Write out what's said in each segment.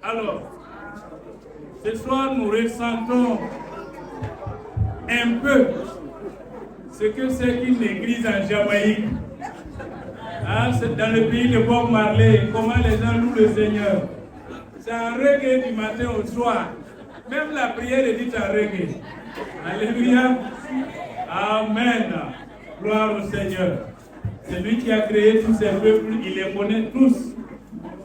Alors, ce soir, nous ressentons un peu ce que c'est qu'une église en Jamaïque. Hein, c'est dans le pays de Bob Marley, comment les gens louent le Seigneur. C'est un reggae du matin au soir. Même la prière est dite en reggae. Alléluia. Amen. Gloire au Seigneur. C'est lui qui a créé tous ces peuples, il les connaît tous.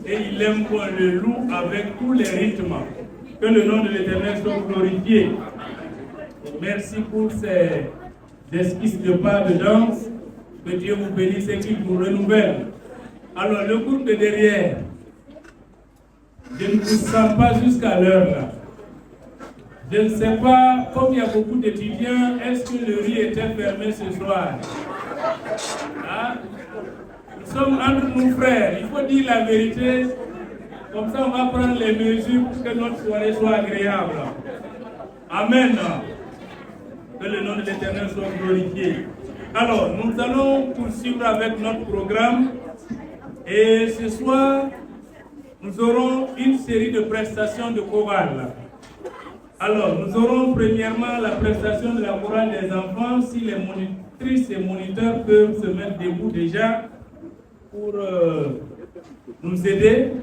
Et il aime qu'on le loue avec tous les rythmes. Que le nom de l'Éternel soit glorifié. Merci pour ces esquisses de pas de danse. Que Dieu vous bénisse et qu'il vous renouvelle. Alors, le groupe de derrière, je ne vous sens pas jusqu'à l'heure là. Je ne sais pas, comme il y a beaucoup d'étudiants, est-ce que le riz était fermé ce soir? Hein? Nous sommes entre nous frères, il faut dire la vérité, comme ça on va prendre les mesures pour que notre soirée soit agréable. Amen. Que le nom de l'Éternel soit glorifié. Alors, nous allons poursuivre avec notre programme et ce soir, nous aurons une série de prestations de chorale. Alors, nous aurons premièrement la prestation de la chorale des enfants. Si les monitrices et moniteurs peuvent se mettre debout déjà pour nous aider,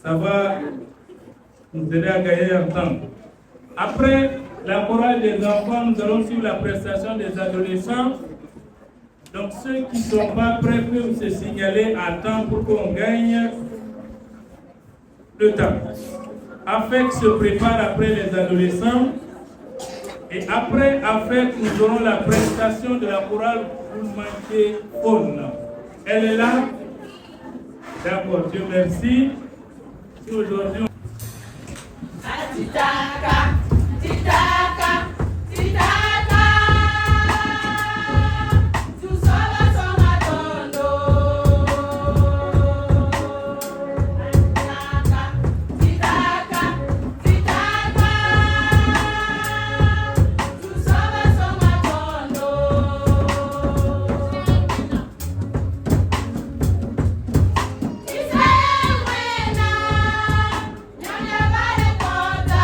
ça va nous aider à gagner en temps. Après la chorale des enfants, nous allons suivre la prestation des adolescents. Donc ceux qui ne sont pas prêts peuvent se signaler à temps pour qu'on gagne le temps. AFEC se prépare après les adolescents. Et après AFEC, nous aurons la prestation de la chorale Boulmanké Faune. Elle est là? D'accord, Dieu merci. Si aujourd'hui Titaka, titaka, titaka, tu sola soma tondo. Titaka, titaka, titaka, tu sola soma tondo. Isewena, nyanya vale kota.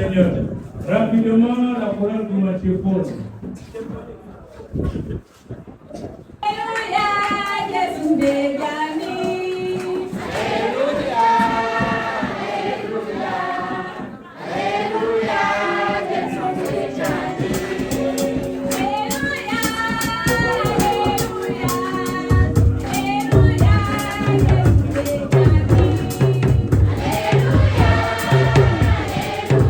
Seigneur. Rapidement, la parole de Matthieu Paul. Alléluia, Jésus béni. Alléluia, Alléluia, Alléluia, Jésus béni. Alléluia, Alléluia, Alléluia, Jésus béni. Alléluia, Alléluia, Alléluia.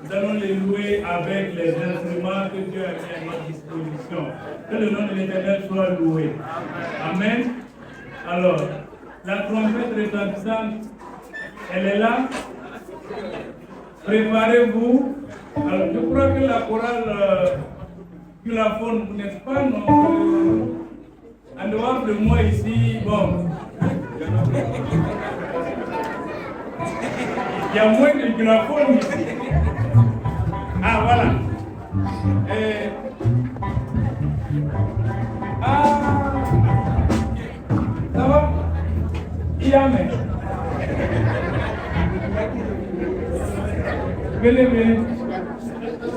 Nous allons les louer avec les instruments que Dieu a mis à notre disposition. Que le nom de l'Éternel soit loué. Amen. Alors, la trompette retentissante, elle est là. Préparez-vous. Alors, je crois que la chorale culophone, vous n'êtes pas non. En dehors de moi ici, bon. Il y a moins de culophone ici. Ah, voilà. Ça va? Yamé.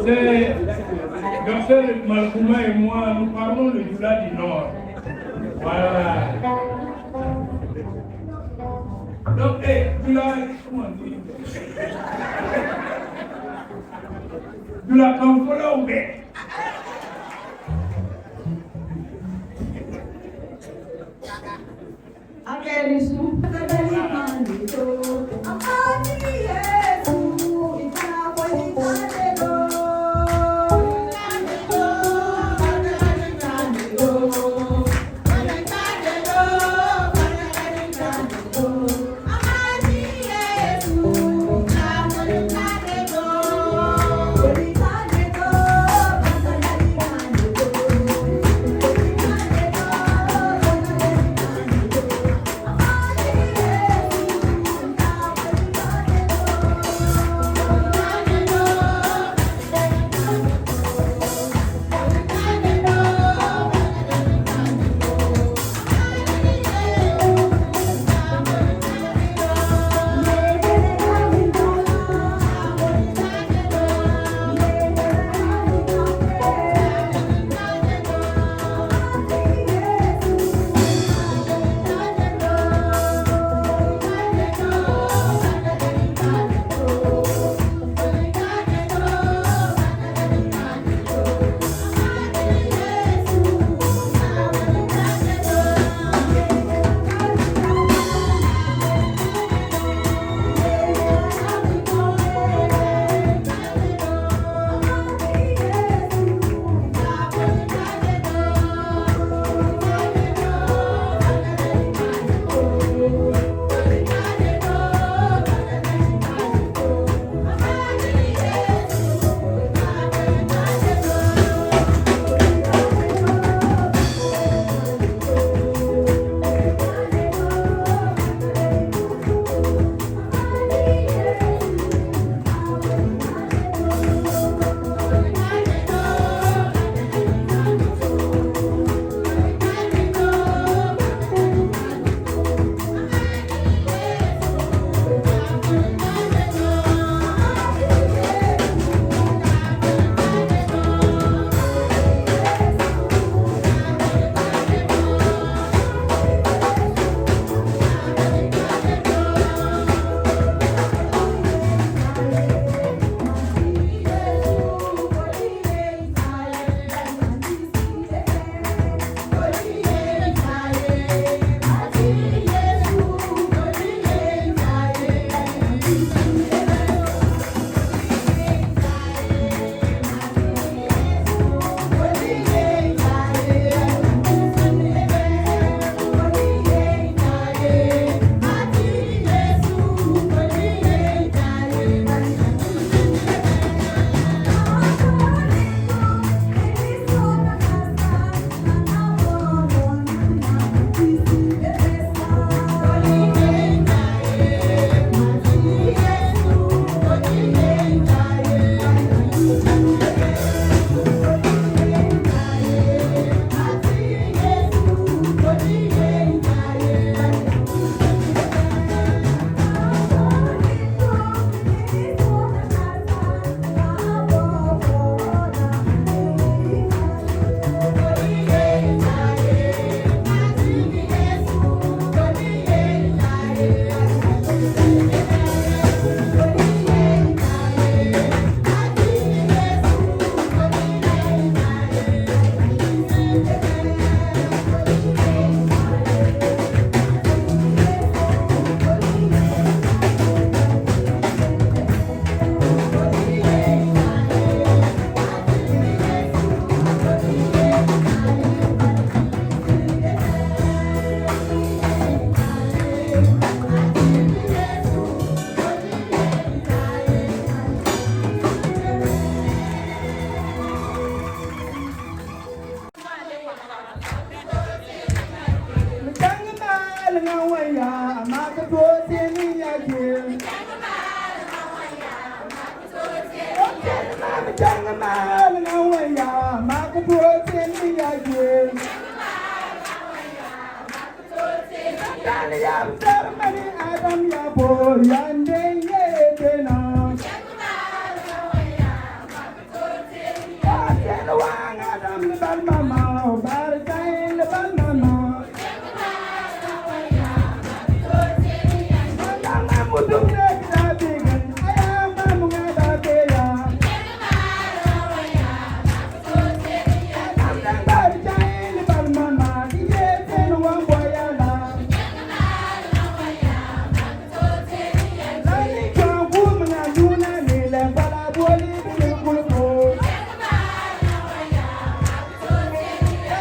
C'est Docteur Malkouma et moi, nous parlons le Djoula du Nord. Voilà. Donc, Djoula, comment on dit? Djoula Kampola ou bien?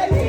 Hey,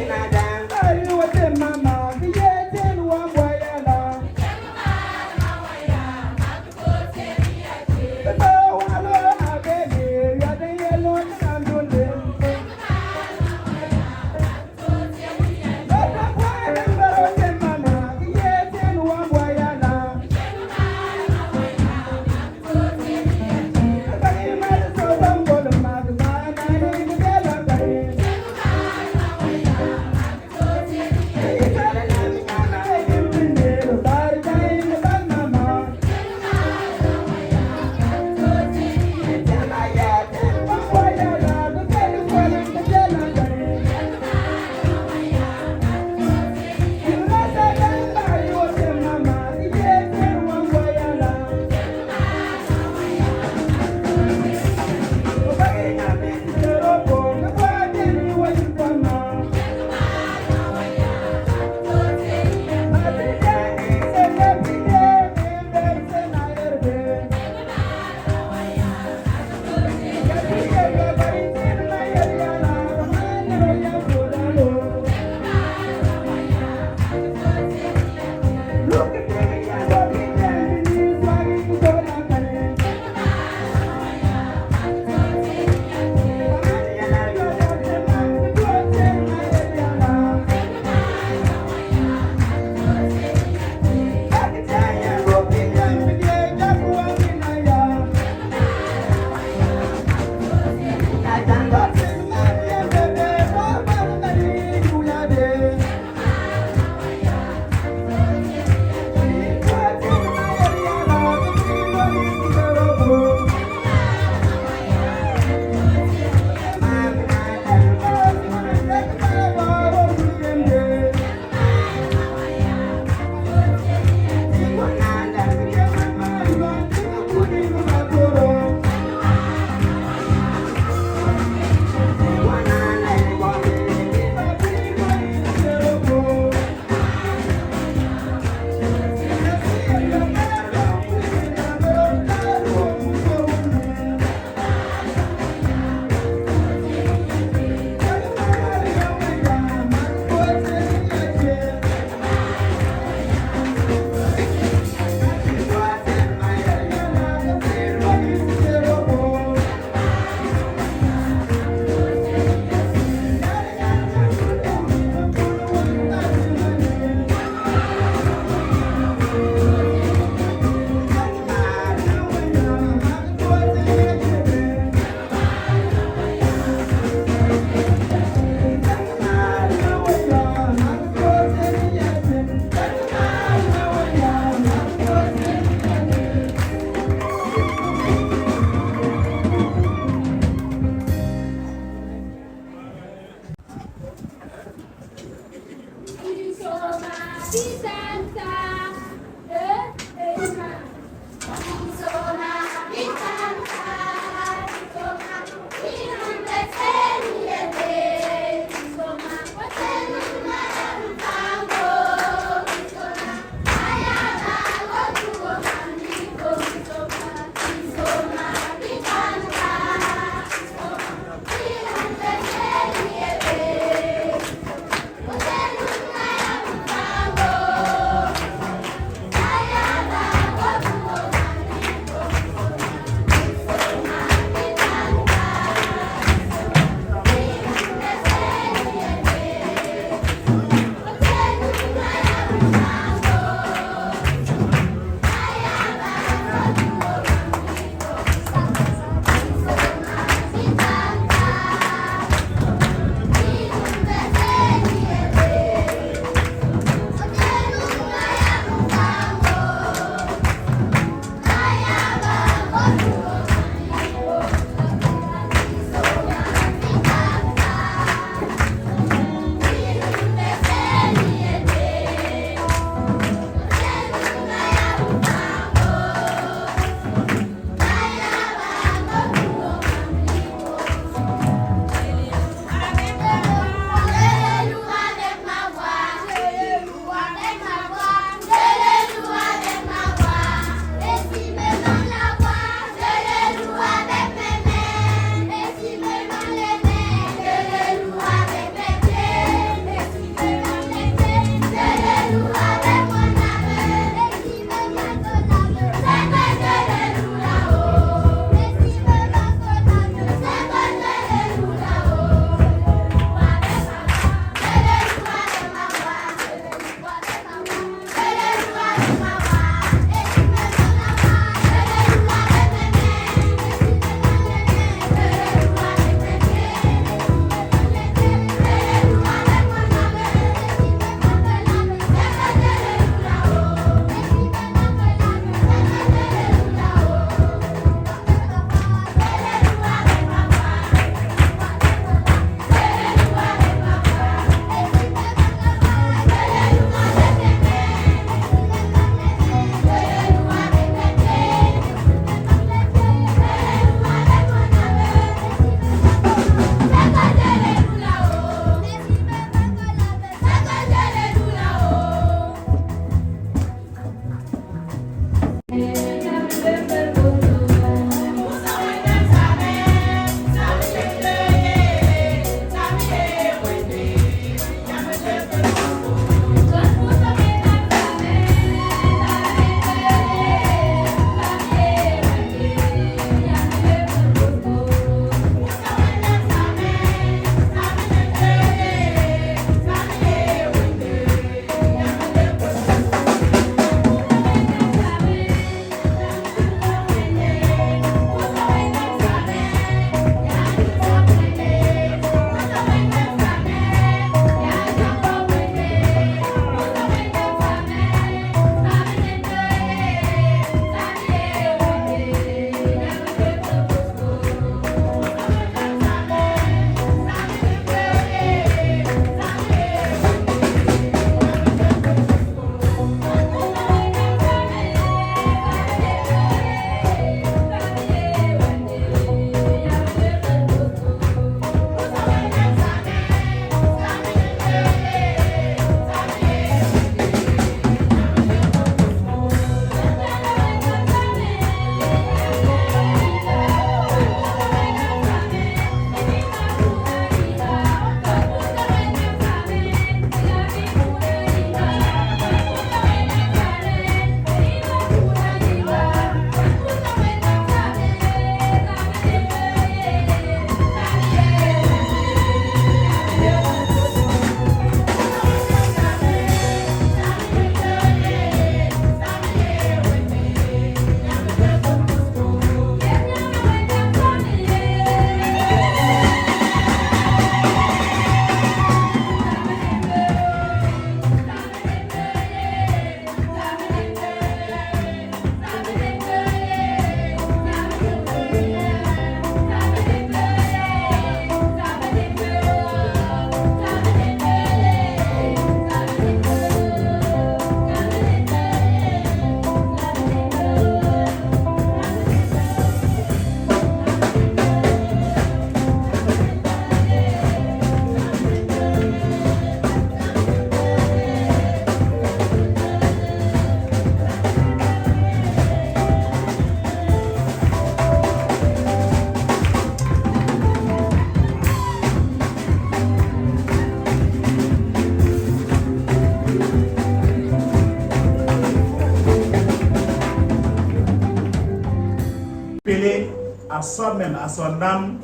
à soi-même, à son âme,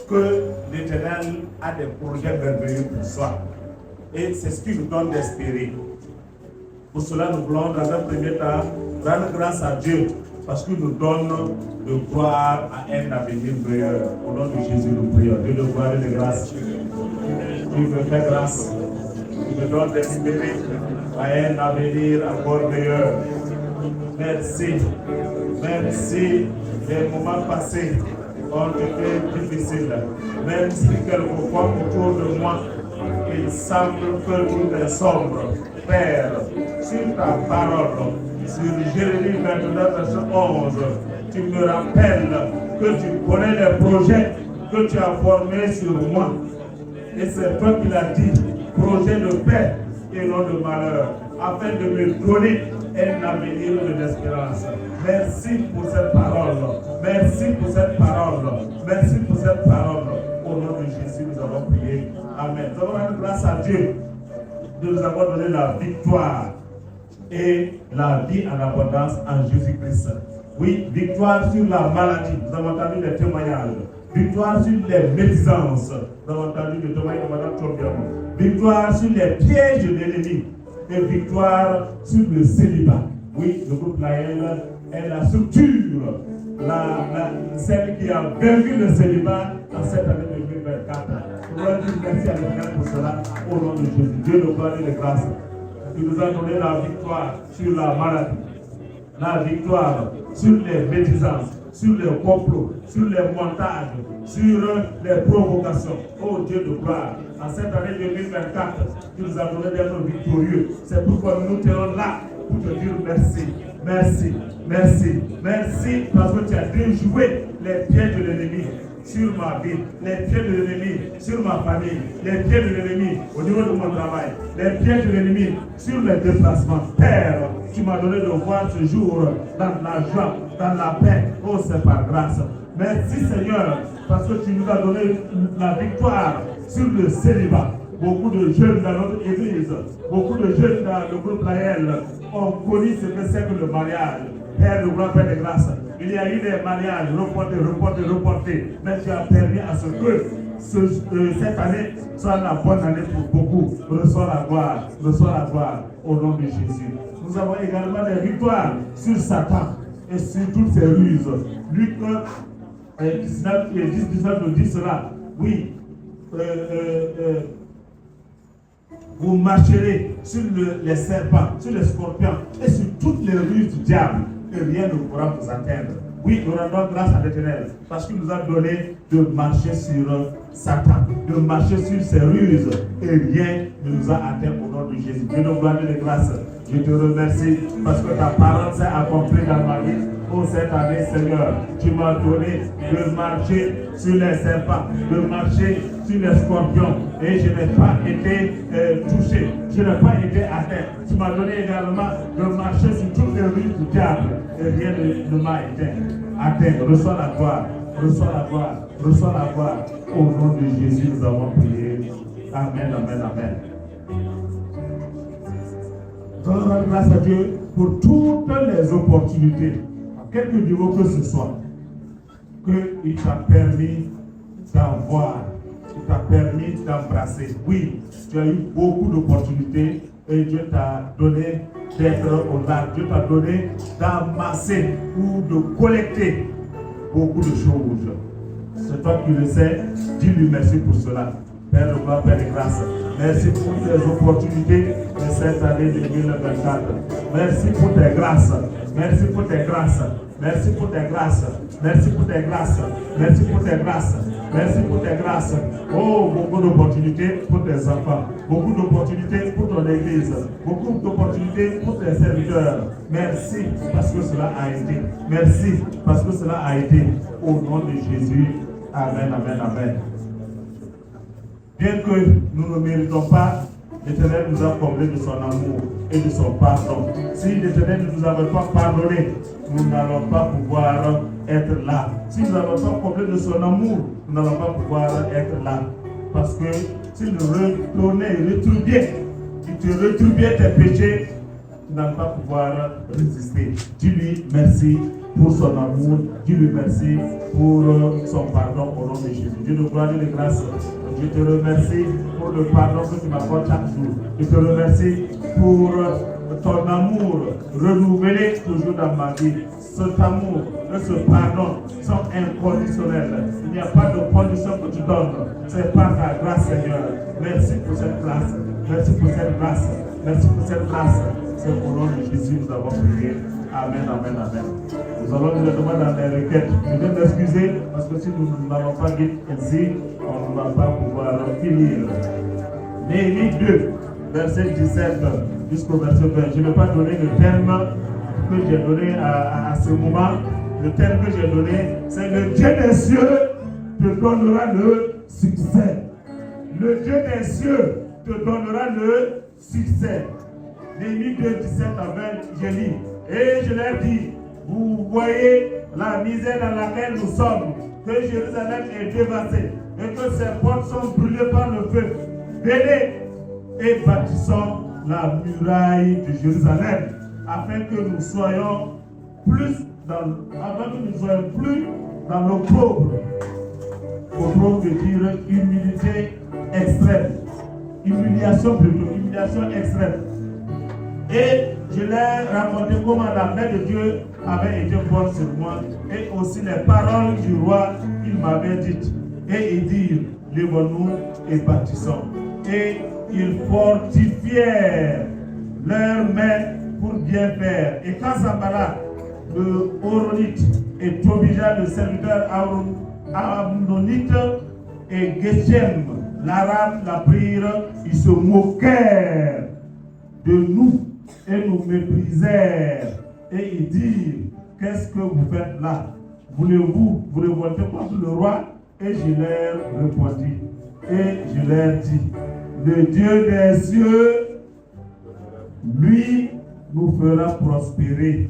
que l'Éternel a des projets merveilleux pour soi. Et c'est ce qui nous donne d'espérer. Pour cela, nous voulons dans un premier temps rendre grâce à Dieu parce qu'il nous donne de croire à un avenir meilleur. Au nom de Jésus, nous prions. Dieu de gloire et de grâce. Tu me fais grâce. Tu me donnes d'espérer à un avenir encore meilleur. Merci. Merci. Les moments passés ont été difficiles. Même si quelquefois autour de moi, il semble que tout est sombre. Père, sur ta parole, sur Jérémie 29, verset 11, tu me rappelles que tu connais les projets que tu as formés sur moi. Et c'est toi qui l'as dit, projet de paix et non de malheur, afin de me donner un avenir de l'espérance. Merci pour cette parole. Merci pour cette parole. Merci pour cette parole. Au nom de Jésus, nous avons prié. Amen. Nous avons rendu grâce à Dieu de nous avoir donné la victoire et la vie en abondance en Jésus-Christ. Oui, victoire sur la maladie. Nous avons entendu les témoignages. Victoire sur les médisances. Nous avons entendu le témoignage de Mme Chombiamo. Victoire sur les pièges de l'ennemi. Et victoire sur le célibat. Oui, le groupe Laël est la structure, celle qui a vaincu le célibat en cette année 2024. Nous voulons dire merci à l'Éternel pour cela, au nom de Jésus. Dieu nous gloire et de grâce. Il nous a donné la victoire sur la maladie, la victoire sur les médisances, sur les complots, sur les montages, sur les provocations. Oh Dieu de gloire, en cette année 2024, tu nous as donné d'être victorieux. C'est pourquoi nous tenons là pour te dire merci, merci, merci, merci, parce que tu as déjoué les pieds de l'ennemi sur ma vie, les pieds de l'ennemi sur ma famille, les pieds de l'ennemi au niveau de mon travail, les pieds de l'ennemi sur les déplacements. Père, tu m'as donné de voir ce jour dans la joie, dans la paix. Oh, c'est par grâce. Merci Seigneur, parce que tu nous as donné la victoire sur le célibat. Beaucoup de jeunes dans notre église, beaucoup de jeunes dans le groupe Laël ont connu ce que c'est que le mariage. Père de gloire, Père de grâce, il y a eu des mariages reportés, mais tu as permis à ce que cette année soit la bonne année pour beaucoup. Reçois la gloire au nom de Jésus. Nous avons également des victoires sur Satan et sur toutes ses ruses. Luc 19 et 19 nous dit cela. Oui. Vous marcherez sur les serpents, sur les scorpions et sur toutes les ruses du diable, et rien ne pourra vous atteindre. Oui, nous rendons grâce à l'Éternel parce qu'il nous a donné de marcher sur Satan, de marcher sur ses ruses, et rien ne nous a atteint au nom de Jésus. Dieu nous gloire et grâce. Je te remercie parce que ta parole s'est accomplie dans ma vie. Oh, cette année, Seigneur, tu m'as donné de marcher sur les serpents, de marcher sur les scorpions, et je n'ai pas été touché, je n'ai pas été atteint. Tu m'as donné également de marcher sur toutes les rues du diable, et rien ne m'a atteint. Reçois la gloire, reçois la gloire, reçois la gloire. Au nom de Jésus, nous avons prié. Amen, amen, amen. Nous rendons grâce à Dieu pour toutes les opportunités, quelque niveau que ce soit, qu'il t'a permis d'avoir, qu'il t'a permis d'embrasser. Oui, tu as eu beaucoup d'opportunités et Dieu t'a donné d'être au large. Dieu t'a donné d'amasser ou de collecter beaucoup de choses. C'est toi qui le sais, dis-lui merci pour cela. Père de gloire, Père de grâce, merci pour les opportunités de cette année 2024. Merci pour tes grâces. Merci pour tes grâces. Merci pour tes grâces. Merci pour tes grâces. Merci pour tes grâces. Merci pour tes grâces. Oh, beaucoup d'opportunités pour tes enfants. Beaucoup d'opportunités pour ton église. Beaucoup d'opportunités pour tes serviteurs. Merci parce que cela a été. Merci parce que cela a été. Au nom de Jésus. Amen, amen, amen. Bien que nous ne méritons pas, l'Éternel nous a comblés de son amour et de son pardon. Si l'Éternel ne nous avait pas pardonné, nous n'allons pas pouvoir être là. Si nous n'avons pas comblé de son amour, nous n'allons pas pouvoir être là. Parce que s'il nous retournait et rétribuait, il te rétribuait tes péchés, tu n'allais pas pouvoir résister. Dis-lui merci pour son amour, dis-lui merci pour son pardon au nom de Jésus. Dieu de gloire et de grâce, je te remercie pour le pardon que tu m'accordes chaque jour. Je te remercie pour ton amour renouvelé toujours dans ma vie. Cet amour et ce pardon sont inconditionnels. Il n'y a pas de condition que tu donnes. C'est par ta grâce, Seigneur. Merci pour cette grâce. Merci pour cette grâce. Merci pour cette grâce. C'est au nom de Jésus que nous avons prié. Amen, amen, amen. Nous allons nous demander dans les requêtes. Je vais m'excuser parce que si nous n'avons pas dit ainsi, on ne va pas pouvoir finir. Néhémie 2, verset 17 jusqu'au verset 20. Je ne vais pas donner le terme que j'ai donné à ce moment. Le terme que j'ai donné, c'est le Dieu des cieux te donnera le succès. Le Dieu des cieux te donnera le succès. Néhémie 2, 17 à 20, je lis. Et je leur dis, vous voyez la misère dans laquelle nous sommes, que Jérusalem est dévastée et que ses portes sont brûlées par le feu. Venez et bâtissons la muraille de Jérusalem, afin que nous soyons plus dans l'opprobre. Opprobre veut dire humilité extrême. Humiliation plutôt, humiliation extrême. Et je leur racontais comment la main de Dieu avait été forte sur moi et aussi les paroles du roi qu'il m'avait dites. Et ils dirent, lève-nous et bâtissons. Et ils fortifièrent leurs mains pour bien faire. Et quand Sanballat, le Horonite, et Tobija, le serviteur Amnonite, et Geshem, l'Arabe, l'apprirent, ils se moquèrent de nous et nous méprisèrent. Et ils dirent, qu'est-ce que vous faites là? Voulez-vous vous révolter contre le roi? Et je leur répondis. Et je leur dis, le Dieu des cieux, lui, nous fera prospérer.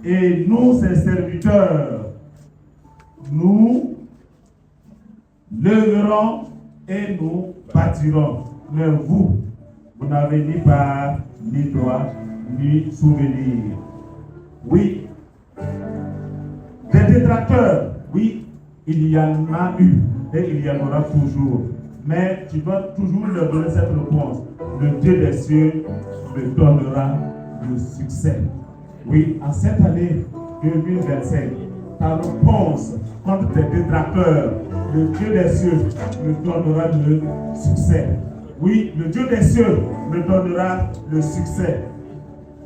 Et nous, ses serviteurs, nous lèverons et nous bâtirons. Mais vous, vous n'avez ni part, ni droit, ni souvenir. Oui, des détracteurs, oui, il y en a eu et il y en aura toujours. Mais tu dois toujours leur donner cette réponse. Le Dieu des cieux me donnera le succès. Oui, en cette année 2025, ta réponse contre tes détracteurs, le Dieu des cieux me donnera le succès. Oui, le Dieu des cieux me donnera le succès.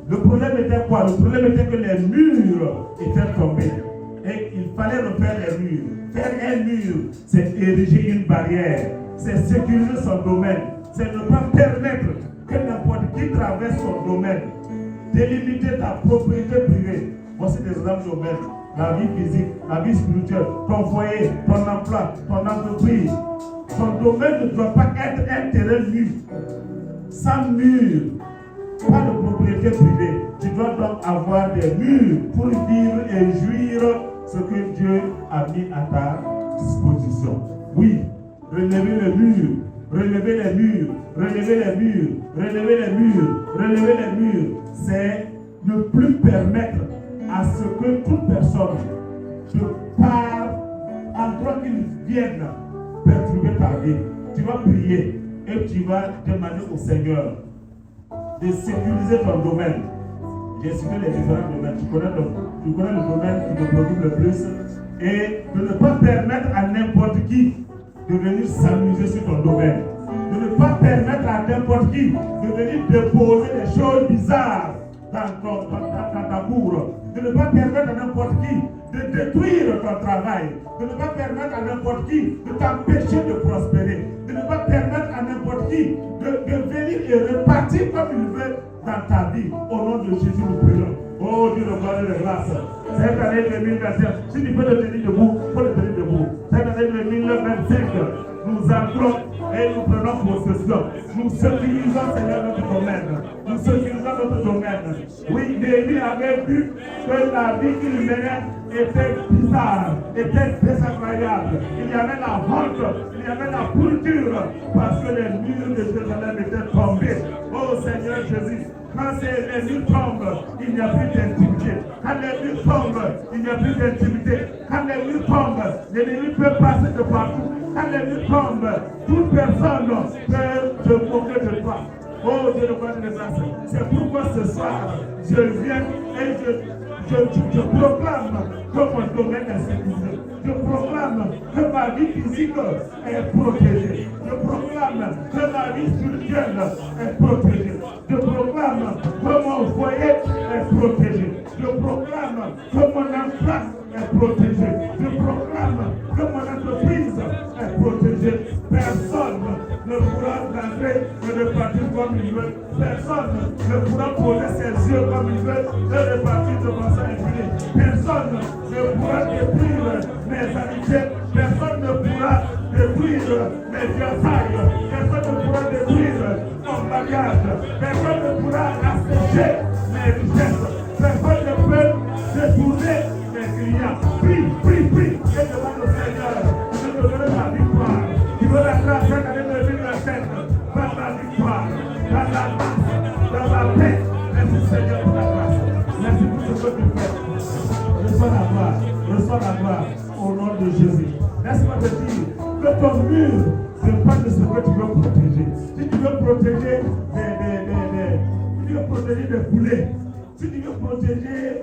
Le problème était quoi? Le problème était que les murs étaient tombés. Et il fallait refaire les murs. Faire un mur, c'est ériger une barrière. C'est sécuriser son domaine. C'est ne pas permettre que n'importe qui traverse son domaine. Délimiter ta propriété privée. Voici des exemples domaines. La vie physique, la vie spirituelle, ton foyer, ton emploi, ton entreprise. Ton domaine ne doit pas être un terrain nu. Sans mur. Pas de propriété privée. Tu dois donc avoir des murs pour vivre et jouir ce que Dieu a mis à ta disposition. Oui, relever les murs, relever les murs, relever les murs, relever les murs, relever les murs, c'est ne plus permettre à ce que toute personne de part en droit qu'il vienne perturber ta vie. Tu vas prier et tu vas demander au Seigneur de sécuriser ton domaine. J'ai cité les différents domaines. Tu connais le domaine qui te préoccupe le plus. Et de ne pas permettre à n'importe qui de venir s'amuser sur ton domaine. De ne pas permettre à n'importe qui de venir déposer des choses bizarres dans ta cour. De ne pas permettre à n'importe qui de détruire ton travail. De ne pas permettre à n'importe qui de t'empêcher de prospérer. De ne pas permettre à n'importe qui de venir et repartir comme il veut dans ta vie. Au nom de Jésus, nous prions. Oh Dieu, le gloire et de grâce. Cette année 2025, si tu peux te tenir debout, il faut te tenir debout. Cette année 2025, nous entrons et nous prenons possession. Nous sécurisons, Seigneur, notre domaine. Nous sécurisons notre domaine. Oui, Néhémie avait vu que la vie qu'il menait était bizarre, était désagréable. Il y avait la honte, il y avait la pourriture, parce que les murs de Jérusalem étaient tombés. Oh Seigneur Jésus, Quand les murs tombent, il n'y a plus d'intimité. Quand les murs tombent, il n'y a plus d'intimité. Quand les murs tombent, l'ennemi peut passer de partout. Quand les murs tombent, toute personne peut se moquer de toi. Oh Dieu, le roi de grâce. C'est pourquoi ce soir, je viens et je proclame que mon domaine est sécurisé. Je proclame que ma vie physique est protégée. Je proclame que ma vie spirituelle est protégée. Je proclame que mon foyer est protégé. Je proclame que mon emploi est protégé. Je proclame que mon entreprise est protégée. Personne ne pourra rentrer et repartir comme il veut. Personne ne pourra poser ses yeux comme il veut et repartir de façon infinie. Personne ne pourra détruire mes amitiés. Personne ne pourra détruire mes fiançailles. Personne ne pourra détruire mon bagage. Personne ne pourra assécher mes richesses. Personne ne peut détourner mes clients. Prie et demande au Seigneur de te donner la victoire. Tu veux la grâce d'aller me vivre la tête par la victoire, dans la grâce, dans la paix. Merci Seigneur pour la grâce. Merci pour ce que tu fais. Reçois la gloire au nom de Jésus. Laisse-moi te dire que ton mur dépend de ce que tu veux protéger. Si tu veux protéger des poulets, si tu veux protéger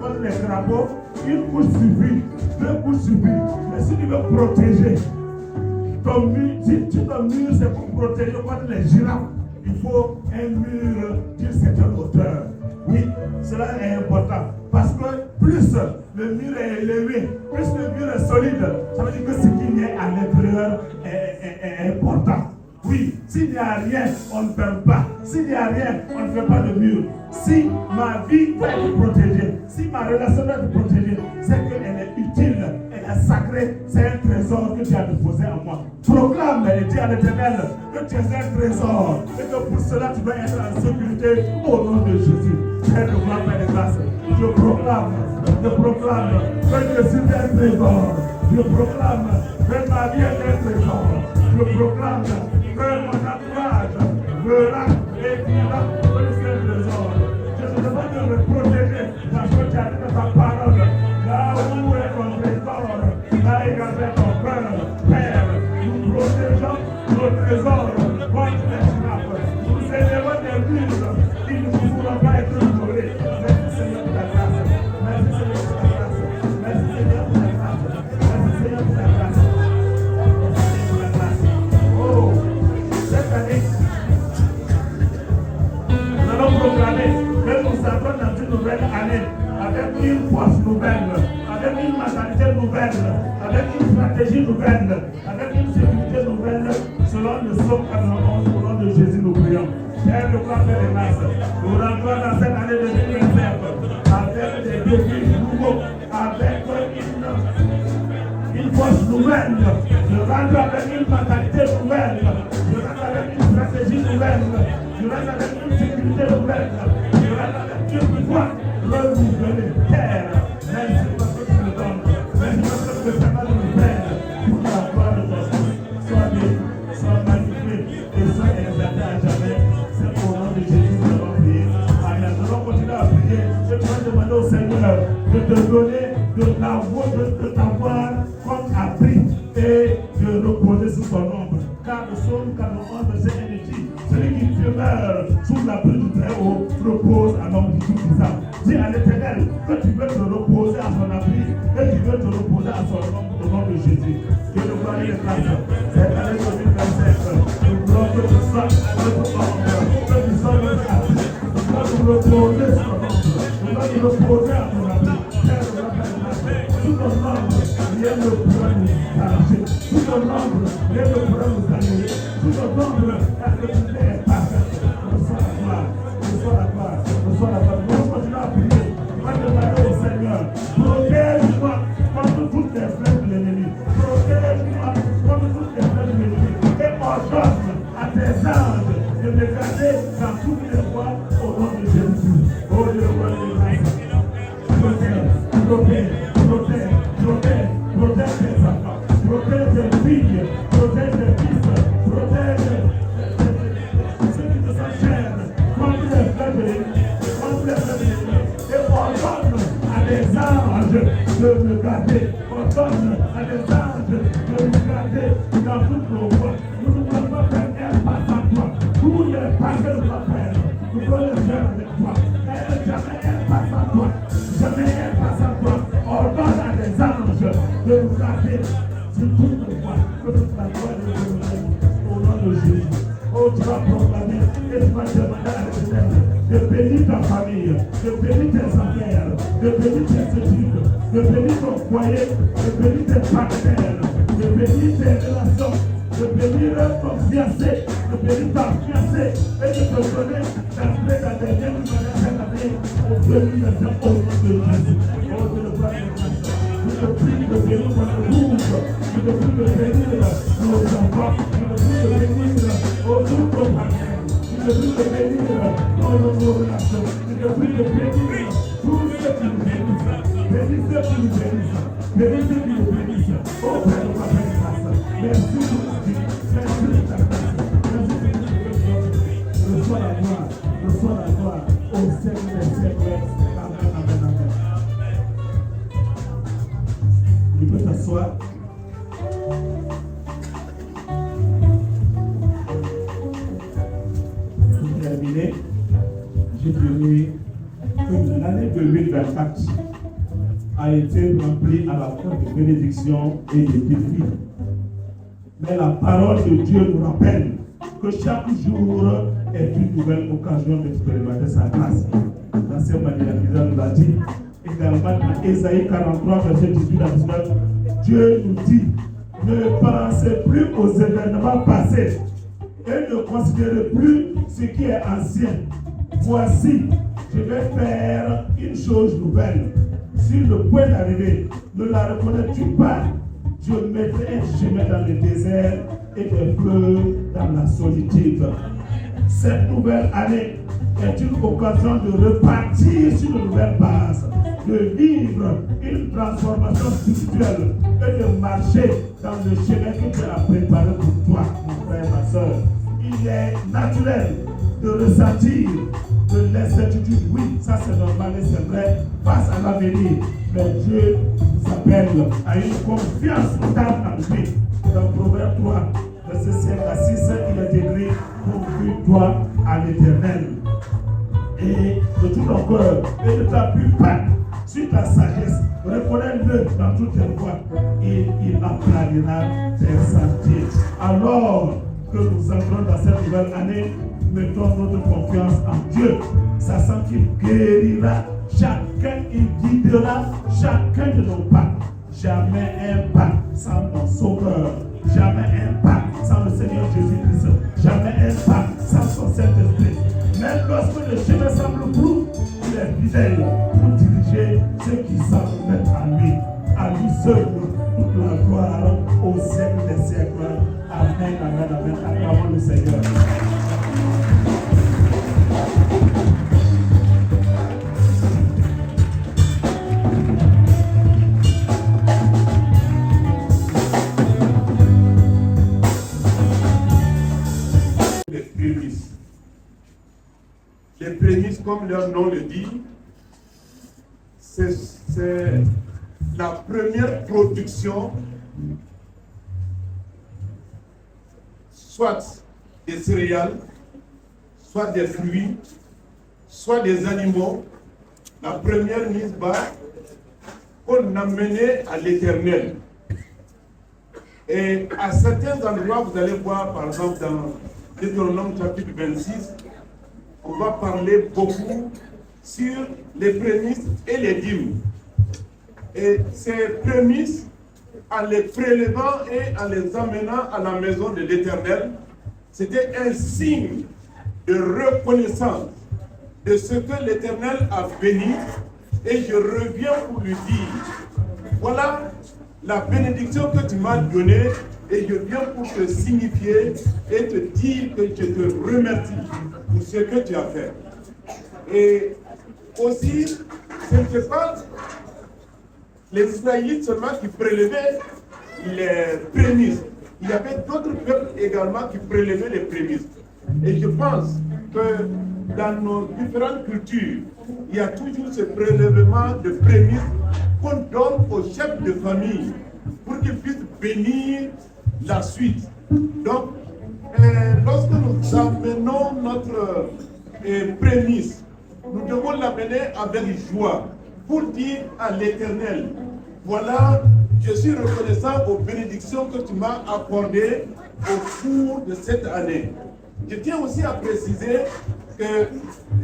contre les crapauds, une couche suffit, 2 couches suffit. Mais si tu veux protéger ton mur, si ton mur c'est pour protéger contre les girafes, il faut un mur d'une certaine hauteur. Oui, cela est important. Parce que plus le mur est élevé, plus le mur est solide, ça veut dire que ce qu'il y a à l'intérieur est important. Oui, s'il n'y a rien, on ne perd pas. S'il n'y a rien, on ne fait pas de mur. Si ma vie doit être protégée, si ma relation doit être protégée, c'est qu'elle est utile, elle est sacrée, c'est un trésor que tu as déposé en moi. Proclame et dis à l'Éternel que tu es un trésor et que pour cela tu dois être en sécurité au nom de Jésus. Père de gloire, Père de grâce, je proclame que je suis un trésor. Je proclame que ma vie est un trésor. Je proclame que mon entourage verra et dira que je suis un trésor. Je te demande de me protéger parce que tu as dit dans ta parole. Là où est ton trésor, là est ton cœur. Père, nous protégeons nos trésors contre les girafes. Nous élevons des murs qui ne pourront pas être violés. Merci Seigneur pour la grâce. Merci Seigneur pour la grâce. Merci Seigneur pour la grâce. Merci Seigneur pour la grâce. Cette année, nous allons proclamer que nous entrons dans une nouvelle année avec une force nouvelle, avec une mentalité nouvelle, avec une stratégie nouvelle, avec une sécurité nouvelle, selon le psaume 91, au nom de Jésus, nous prions. Père de gloire, Père de grâce, nous rentrons dans cette année 2025 avec des défis nouveaux, avec une force nouvelle, je rentre avec une mentalité nouvelle, je rentre avec une stratégie nouvelle, je rentre avec une sécurité nouvelle, je rentre avec une pouvoir renouvelée. Père, merci parce que tu me donnes, merci parce que tu me fais nouvelle pour la gloire de ton nom. Sois béni, sois magnifié et sois exalté à jamais. C'est au nom de Jésus que nous allons prier. Amen. Nous allons continuer à prier. Je vais demander au Seigneur de te donner de t'avoir comme abri et de reposer sous son ombre. Car le psaume 91, verset 1 dit, celui qui demeure sous l'abri du Très-Haut repose à l'ombre du Tout-Puissant. Dis à l'Éternel que tu veux te reposer à son abri et tu veux te reposer à son ombre au nom de Jésus. Que le gloire et le grâce. Cette année 2025, nous voulons que tu sois à notre ombre, que tu sois notre abri. Nous voulons nous reposer sur ton ombre. Nous voulons nous reposer à ton abri. Sous ton ombre, rien ne pourra nous arracher. Sous ton ombre, rien ne pourra nous annuler. Sous ton ombre, la sécurité est parfaite. Reçois la gloire, reçois la gloire, reçois la gloire. Nous continuons à prier. On va demander au Seigneur, protège-moi contre toutes les flèches de l'ennemi. Protège-moi contre toutes les flèches de l'ennemi. Et ordonne à tes anges de me garder dans toutes les voies au nom de Jésus. Oh Dieu, le roi de grâce. Protège tes enfants, protège tes filles, protège tes fils, protège à des anges de nous garder dans toutes nos voies. Nous ne voulons pas faire un pas sans toi. Tous les pas que nous allons faire, nous voulons les faire avec toi. Jamais un pas sans toi. Jamais un pas sans toi. Ordonne à des anges de nous garder sur toutes nos voies. Que toute la gloire de Dieu au nom de Jésus. Oh, tu vas proclamer et tu vas demander à l'Éternel de bénir ta famille, de bénir tes affaires, de bénir tes études, de bénir ton foyer, de bénir tes partenaires, de bénir tes relations, de bénir ton fiancé, de bénir ta fiancée et de te donner d'entrer dans des liens de cette année au 2021 au nom de Jésus. Oh, je le vois je te prie de bénir notre groupe, je te prie de bénir nos enfants, je te prie de bénir tous nos partenaires, je te prie de bénir nos relations, je te prie de bénir tous ceux qui nous bénissent, bénis ceux qui nous bénissent, bénis ceux qui nous bénissent. Oh Père, nous avons une grâce. Merci pour la vie, merci pour ta grâce, merci pour ta grâce. Reçois la gloire au siècle des siècles. Amen, amen, amen. Tu peux t'asseoir. Pour terminer, je dirais que l'année 2024 a été remplie à la fois de bénédictions et de défis. Mais la parole de Dieu nous rappelle que chaque jour est une nouvelle occasion d'expérimenter sa grâce. Dans cette manière, il nous l'a dit également dans Ésaïe 43, verset 18 à 19. Dieu nous dit, ne pensez plus aux événements passés et ne considérez plus ce qui est ancien. Voici, je vais faire une chose nouvelle. Sur le point d'arriver, ne la reconnais-tu pas? Je mettrai un chemin dans le désert et des fleuves dans la solitude. Cette nouvelle année est une occasion de repartir sur de nouvelles bases, de vivre une transformation spirituelle et de marcher dans le chemin que Dieu a préparé pour toi, mon frère, ma soeur. Il est naturel de ressentir de l'incertitude. Oui, ça c'est normal et c'est vrai face à l'avenir. Mais Dieu nous appelle à une confiance totale en lui. Dans Proverbe 3, verset 5 à 6, il est écrit, confie-toi à l'Éternel. Et de tout ton cœur et de ta plupart sur ta sagesse, reconnais-le dans toutes tes voies et il aplanira tes sentiers. Alors que nous entrons dans cette nouvelle année, mettons notre confiance en Dieu, sachant qu'il guérira chacun, il guidera chacun de nos pas. Jamais un pas sans mon Sauveur, jamais un pas sans le Seigneur Jésus-Christ, jamais un pas sans son Saint-Esprit. Même lorsque le chemin semble flou, il est fidèle pour diriger ceux qui savent mettre en lui. À lui seul, toute la gloire au siècle des siècles. Amen, amen, amen. Acclamons le Seigneur. Les prémices, comme leur nom le dit, c'est la première production, soit des céréales, soit des fruits, soit des animaux. La première mise bas qu'on amenait à l'Éternel. Et à certains endroits, vous allez voir, par exemple, dans Deutéronome chapitre 26, on va parler beaucoup sur les prémices et les dîmes. Et ces prémices, en les prélevant et en les amenant à la maison de l'Éternel, c'était un signe de reconnaissance de ce que l'Éternel a béni. Et je reviens pour lui dire, voilà la bénédiction que tu m'as donnée, et je viens pour te signifier et te dire que je te remercie pour ce que tu as fait. Et aussi, ce n'était pas les Israélites seulement qui prélevaient les prémices. Il y avait d'autres peuples également qui prélevaient les prémices. Et je pense que dans nos différentes cultures, il y a toujours ce prélèvement de prémices qu'on donne aux chefs de famille pour qu'il puisse bénir la suite. Donc, lorsque nous amenons notre prémisse, nous devons l'amener avec joie pour dire à l'Éternel, voilà, je suis reconnaissant aux bénédictions que tu m'as accordées au cours de cette année. Je tiens aussi à préciser que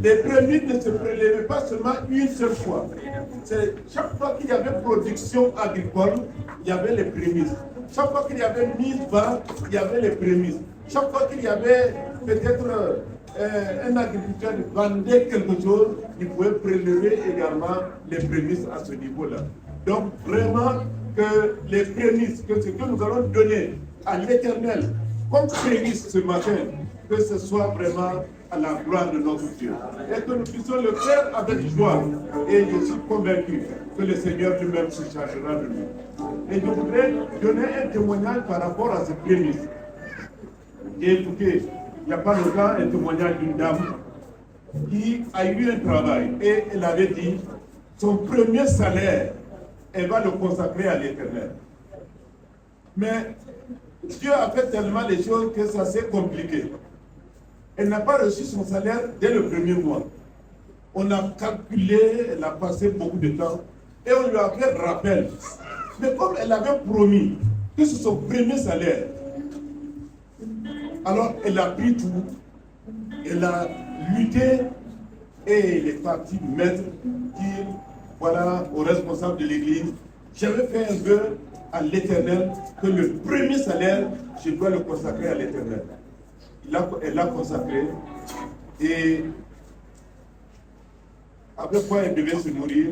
les prémices ne se prélevaient pas seulement une seule fois. Chaque fois qu'il y avait production agricole, il y avait les prémices. Chaque fois qu'il y avait mise bas, il y avait les prémices. Chaque fois qu'il y avait peut-être un agriculteur qui vendait quelque chose, il pouvait prélever également les prémices à ce niveau-là. Donc vraiment que les prémices, que ce que nous allons donner à l'Éternel comme prémices ce matin, que ce soit vraiment à la gloire de notre Dieu. Et que nous puissions le faire avec joie. Et je suis convaincu que le Seigneur lui-même se chargera de nous. Et je voudrais donner un témoignage par rapport à ces prémices. J'ai écouté, il n'y a pas longtemps, un témoignage d'une dame qui a eu un travail et elle avait dit son premier salaire, elle va le consacrer à l'Éternel. Mais Dieu a fait tellement les choses que ça s'est compliqué. Elle n'a pas reçu son salaire dès le premier mois. On a calculé, elle a passé beaucoup de temps et on lui a fait rappel. Mais comme elle avait promis que c'est son premier salaire, alors elle a pris tout, elle a lutté et elle est partie mettre, dire voilà aux responsables de l'église, j'avais fait un vœu à l'Éternel que le premier salaire, je dois le consacrer à l'Éternel. Elle l'a consacré et après quoi elle devait se nourrir.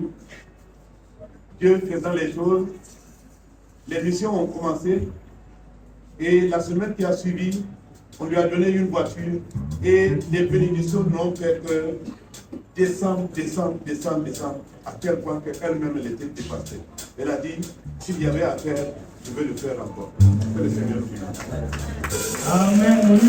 Dieu faisant les choses, les missions ont commencé et la semaine qui a suivi, on lui a donné une voiture et les bénédictions n'ont fait que descendre, à tel point qu'elle-même elle était dépassée. Elle a dit, s'il y avait à faire, je vais le faire encore. Que le Seigneur nous bénisse. Amen.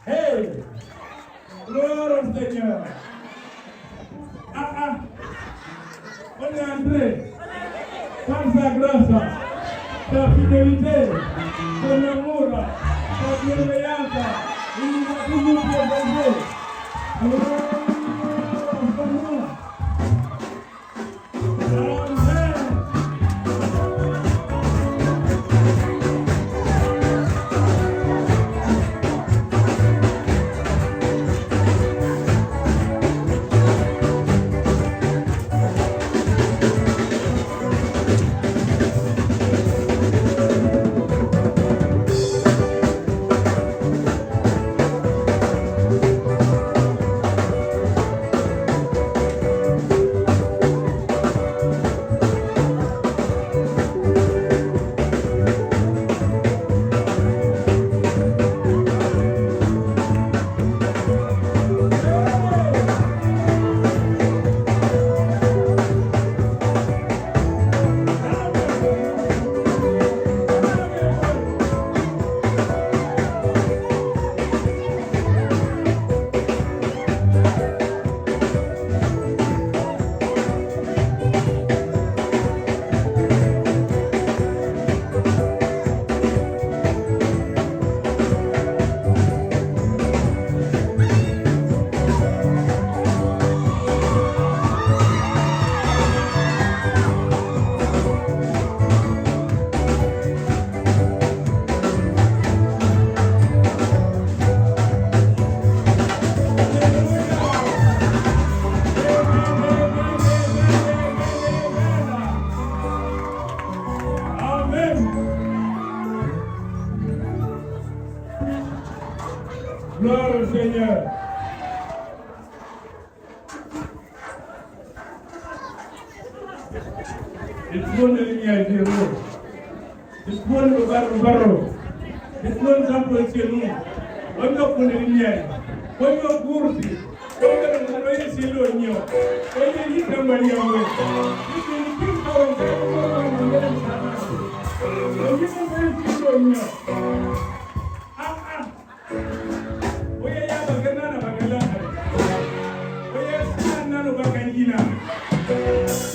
Hey, gloire au Seigneur. On est entré par sa grâce, sa fidélité, son amour, sa bienveillance. Il nous a toujours préservés. Gloire au Seigneur. Il faut le lumière de l'eau. Il faut le barreau. Il faut le temple chez nous. On a pour le lumière. On a pour lui. On a pour lui c'est l'oignon. On a dit que Maria ouais. Il est plus fort que l'oignon. Oye ya bagana na bagala. Oye sana na bagangina.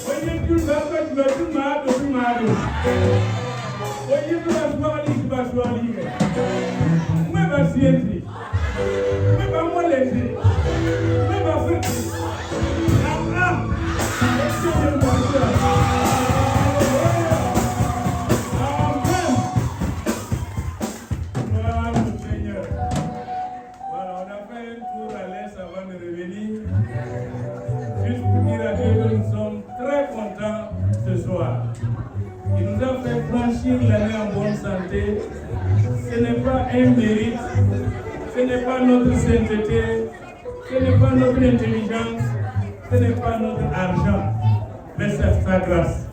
Oye tu baba tu maado. Oye tu baswali. Mwe basienti. Mwe ba molende. Mwe ba friti. Il nous a fait franchir l'année en bonne santé. Ce n'est pas un mérite, ce n'est pas notre sainteté, ce n'est pas notre intelligence, ce n'est pas notre argent, mais c'est sa grâce.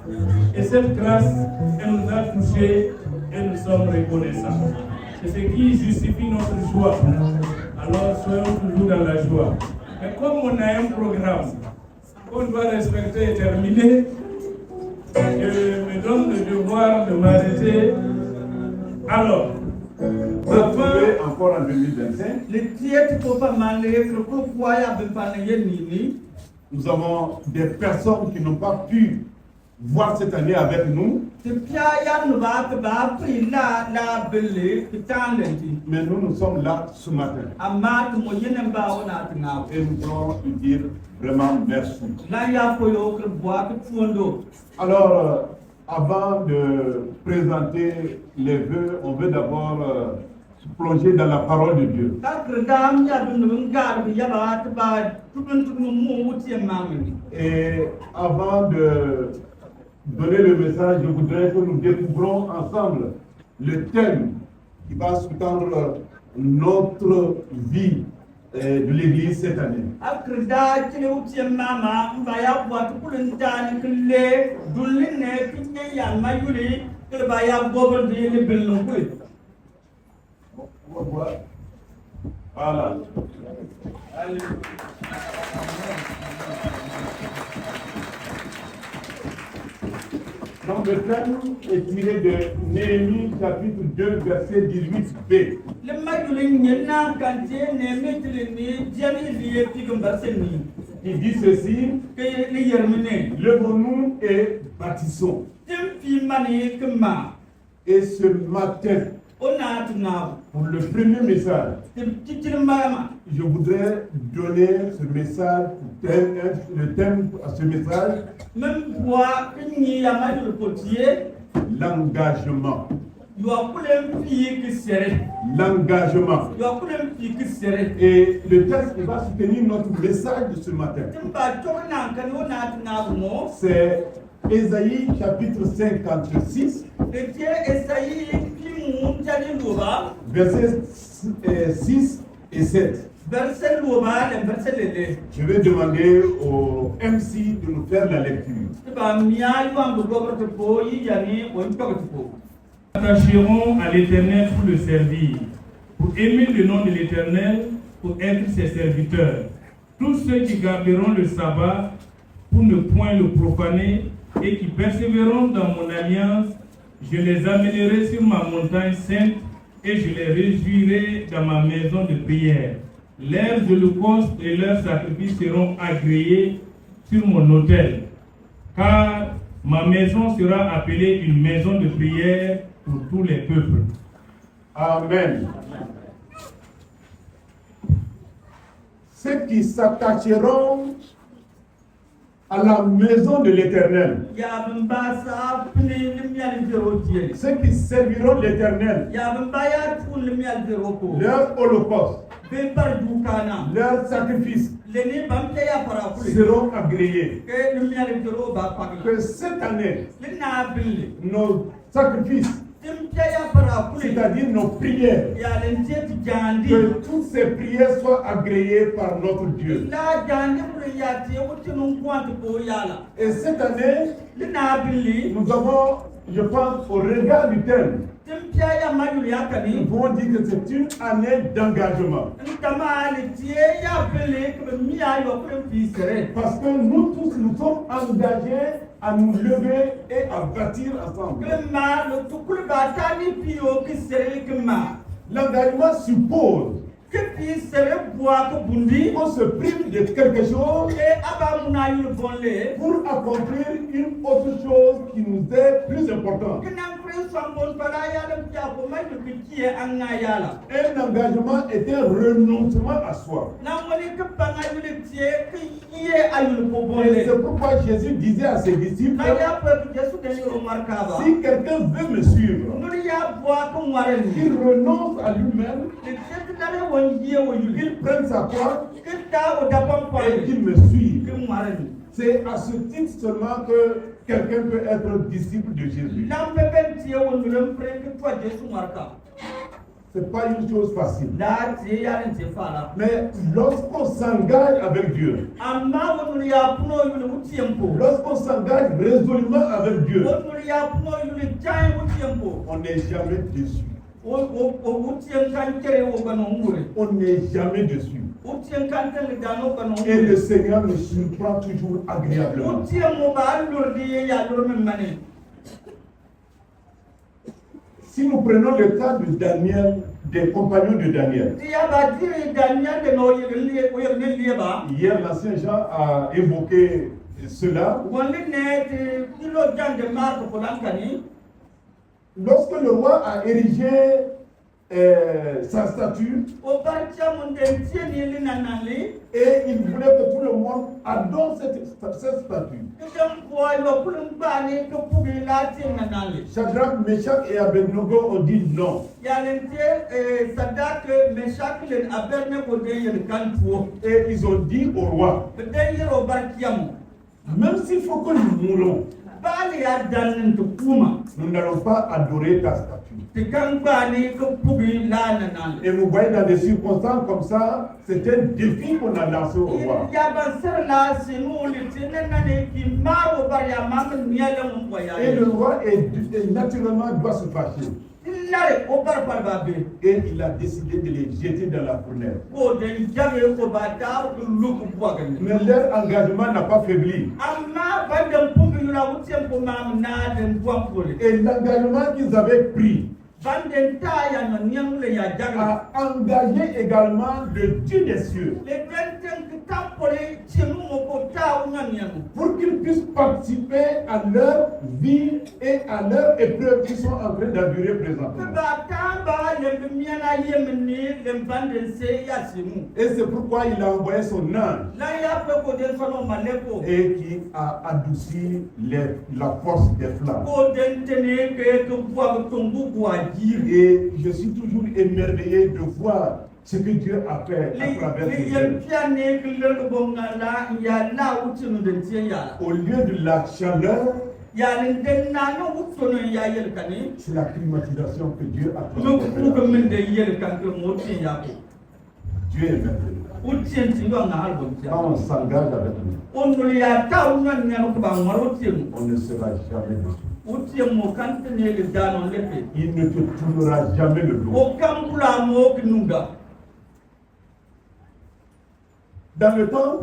Et cette grâce, elle nous a touchés et nous sommes reconnaissants. C'est ce qui justifie notre joie. Alors soyons toujours dans la joie. Mais comme on a un programme qu'on doit respecter et terminer, je me donne le devoir de m'arrêter. Alors, encore en 2025, nous avons des personnes qui n'ont pas pu voir cette année avec nous. Mais nous sommes là ce matin. Et nous voulons lui dire vraiment merci. Alors, avant de présenter les vœux, on veut d'abord se plonger dans la parole de Dieu. Et avant de donner le message, je voudrais que nous découvrons ensemble le thème qui va sous-tendre notre vie de l'Église cette année. que ba ya bobo de ni bilun ku Voilà. Donc le thème est tiré de Néhémie chapitre 2 verset 18b. le majulin nyena kante ne metle ni jani liye pigum barseni Il dit ceci, que li yermine lève-nous et bâtissons. tim fi mani kema Et ce matin, ona tuna pour le premier message, tim titirma je voudrais donner ce message, le thème à ce message, même bois ni ya majul potier l'engagement. yo akulem fi ki sere L'engagement. yo akulem fi ki sere Et le texte qui va soutenir notre message de ce matin, timba tokna kan ona tuna mo c'est Ésaïe chapitre 56, de tie esayi fi mu jani loba versets 6 et 7. verset loba le verset lele Je vais demander au MC de nous faire la lecture. tiba miya yo am do gobrto po yi yani on tokto po Attacherons à l'Éternel pour le servir, pour aimer le nom de l'Éternel, pour être ses serviteurs. Tous ceux qui garderont le sabbat pour ne point le profaner et qui persévéreront dans mon alliance, je les amènerai sur ma montagne sainte et je les réjouirai dans ma maison de prière. Leurs holocaustes et leurs sacrifices seront agréés sur mon autel, car ma maison sera appelée une maison de prière pour tous les peuples. Amen. Ceux qui s'attacheront à la maison de l'Éternel, ya bamba sa pni limyal zero tie ceux qui serviront l'Éternel, ya bamba ya tun limyal zero ko leur holocauste, be par dukana leurs sacrifices leni bamte ya para kule seront agréés. ke limyal zero ba pakla Que cette année, lina bille nos sacrifices, timte ya para kule c'est-à-dire nos prières, ya lente ti jandi que toutes ces prières soient agréées par notre Dieu. la jandi pour ya ti wutinun kwant ko yala Et cette année, lina bille nous avons, je pense, au regard du thème, timte ya majul ya nous kani pouvons dire que c'est une année d'engagement. ntama le tie ya bille ke miya yo ko fi sere Parce que nous tous, nous sommes engagés à nous lever et à bâtir ensemble. Kema le tukul batani pio ki sere kema L'engagement suppose que pi sere bois ko bundi qu'on se prive de quelque chose et aba muna yul bonle pour accomplir une autre chose qui nous est plus importante. kena kure sambon para ya le pia ko mai ko ki anga yala Un engagement est un renoncement à soi. na woni ke panga yul tie ki ye ayul ko Et bonle c'est pourquoi Jésus disait à ses disciples, na ya pe jesu de yo markaba si quelqu'un veut me suivre, nuri ya bois ko warani qu'il renonce à lui-même, le jesu dare won ye wo yul qu'il prenne sa croix ke ta o da pam pa et qu'il me suive. ke warani C'est à ce titre seulement que quelqu'un peut être disciple de Jésus. nam pe ben tie won lem pre ke toi jesu marka C'est pas une chose facile. la tie ya len te fala Mais lorsqu'on s'engage avec Dieu, amma wonul ya puno yul wutiempo lorsqu'on s'engage résolument avec Dieu, wonul ya puno yul jay wutiempo on n'est jamais déçu. o wutiem kan kere wo bano ngure On n'est jamais déçu. wutiem kan tel dano bano Et le ngure Seigneur nous surprend toujours agréablement. wutiem mo ba lordi ya lormen mane Si nous prenons le cas de Daniel, des compagnons de Daniel, dia ba diri daniel de no yel lieba hier l'ancien Jean a évoqué cela. wonli ne ti dilo jande marko ko lankani Lorsque le roi a érigé sa statue o barcha mun den tieni li nanali et il voulait que tout le monde adore cette statue. idem boy lo kulum bani ko pugi la tin nanali Shadrach, Meshach et Abednego ont dit non. yalente sadak meshak len aberne ko de yel kantuo Et ils ont dit au roi, de yero barkiam même s'il faut que nous mourons, bali ya danin to kuma nous n'allons pas adorer ta statue. te kan bani ko pugi la nan Et vous voyez dans des circonstances comme ça, c'est un défi qu'on a lancé au roi. ya ban ser la sinu li tinen nane ki mawo bar ya mam niele mo boya Et le roi est naturellement doit se fâcher. illare o bar par babe Et il a décidé de les jeter dans la fournaise. ko den jabe ko ba ta lu ko bogan Mais leur engagement n'a pas faibli. amma bandam pugi la wutien ko mam na den boakole Et l'engagement qu'ils avaient pris banden ta ya no nyamle ya jaga a engagé également le Dieu des cieux le benten ki tampole chemu mo ko ta nyam pour qu'ils puissent participer à leur vie et à leur épreuve qu'ils sont en train d'endurer présentement. ba tamba le miana yemni le banden se ya simu Et c'est pourquoi il a envoyé son ange la ya pe ko den sono maleko et qui a adouci la force des flammes. ko den tene ke to bwa tongu bwa jir Et je suis toujours émerveillé de voir ce que Dieu a fait à travers le ces yel œuvres. piane ke le ko ngala ya la utinu den tie ya Au lieu de la chaleur, ya den den na no utunu ya yel kani c'est la climatisation que Dieu a no fait. ku ko min de yel kan ko mo tin ya ko Dieu est merveilleux. utien ti yo na halbo Quand on s'engage avec lui, onul ya ta unyan nyano ko ba ngaro tin on ne sera jamais déçu. utien mo kan tene le dano lepe Il ne te tournera jamais le dos. o kambula mo kinunga Dans le temps,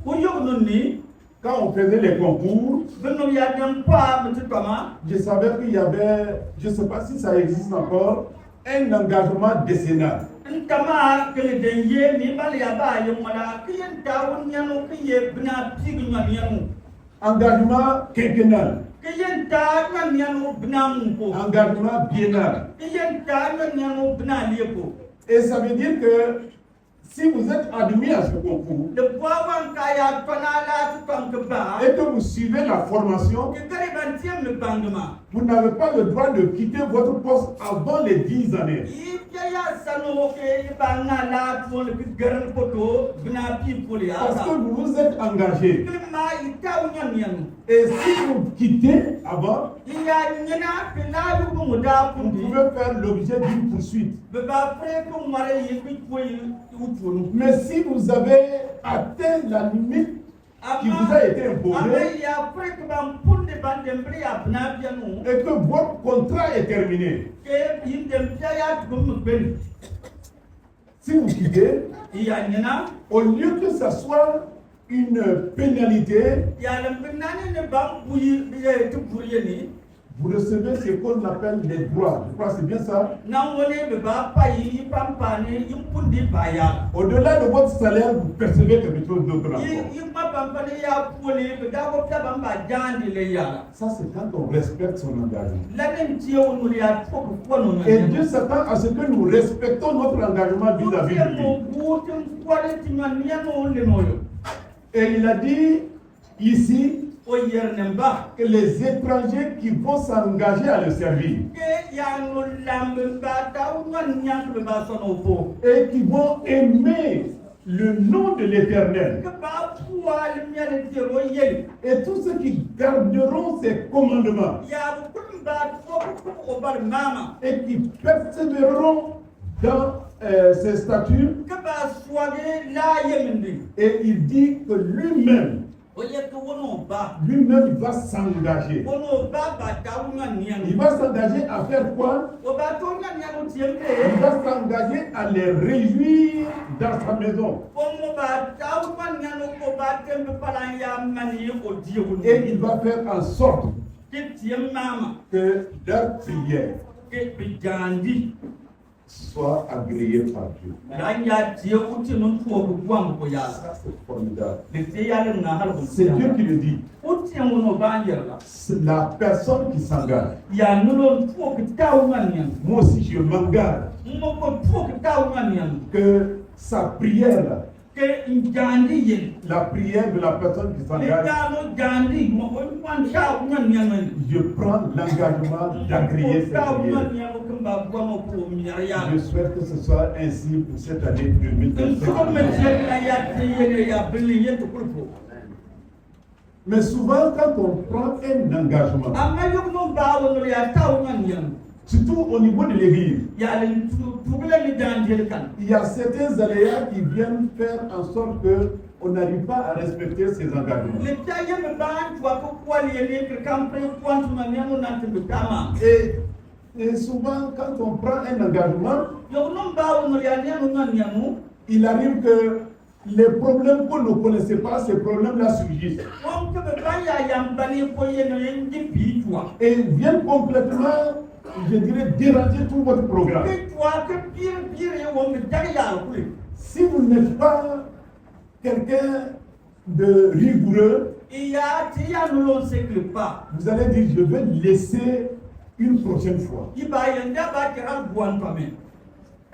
ko yognun ni quand on faisait les concours, beno ya dem pa mti toma je savais qu'il y avait, je ne sais pas si ça existe encore, un engagement décennal. ntama kele den ye mi bal ya ba ye mala kiyen ta won nyano kiye bna pig nyano Engagement quinquennal, kiyen ta nyano bna mun ko engagement biennal. kiyen ta nyano bna lepo Et ça veut dire que si vous êtes admis à ce concours de boawan kaya panala tu kam ke ba et que vous suivez la formation, ke kare ban tiem le bangma vous n'avez pas le droit de quitter votre poste avant les 10 années. ya sano ke banga la tu le garan poto bna pi poli Parce que asa vous vous êtes engagé. ma ita nyano Et si vous quittez avant, iya nyana ke la yu mo da vous pundi pouvez faire l'objet d'une poursuite. be ba pre ko mare yi ku koy upunu Mais si vous avez atteint la limite qui vous a été ama imposée ya pre ko bam punde ban dem pri abna bianu et que votre contrat est terminé, ke yindem ya gum ben si vous quittez, iya nyana au lieu que ça soit une pénalité, ya lam benani ne bam buyi de tupuriye ni vous recevez ce qu'on appelle les droits. Je crois que c'est bien ça. nan woni be ba payi pampani impundi baya Au-delà de votre salaire, vous percevez quelque chose d'autre encore. yi ma pampani ya poli be da ko ta bamba jandi le ya Ça, c'est quand on respecte son engagement. lanen tiyo no ya to ko no Et Dieu s'attend à ce que nous respectons notre engagement vis-à-vis de lui. Et il a dit ici que les étrangers qui vont s'engager à le servir et qui vont aimer le nom de l'Éternel et tous ceux qui garderont ses commandements et qui persévéreront dans ses statuts, et il dit que lui-même il va s'engager. Il va s'engager à faire quoi? Il va s'engager à les réjouir dans sa maison. Et il va faire en sorte que leur prière soit agréée par Dieu. Ça, c'est formidable. C'est Dieu qui le dit. C'est la personne qui s'engage. Moi aussi, je m'engage que sa prière, la prière de la personne qui s'engage, je prends l'engagement d'agréer cette prière. Je souhaite que ce soit ainsi pour cette année 2025. Mais souvent, quand on prend un engagement, Amma yok no ba wono ya taw nyan yan. surtout au niveau de l'église, Ya len tugule li danjel kan. il y a certains aléas qui viennent faire en sorte que on n'arrive pas à respecter ses engagements. Le taye me ban tu ko kwali ele ke kampre kwantu na nyano nante bitama. Et souvent, quand on prend un engagement, Yok no ba wono ya nyano nyano. il arrive que les problèmes qu'on ne connaissait pas, ces problèmes-là surgissent. Won ke be ban ya yam bani ko yeno yen jipi toi. Et viennent complètement, je dirais, déranger tout votre programme. Que toi que pire won me dag ya ko. Si vous n'êtes pas quelqu'un de rigoureux, Il y a tia no lon sekle pas. vous allez dire, je vais laisser une prochaine fois. Iba yenda ba kera buan pame.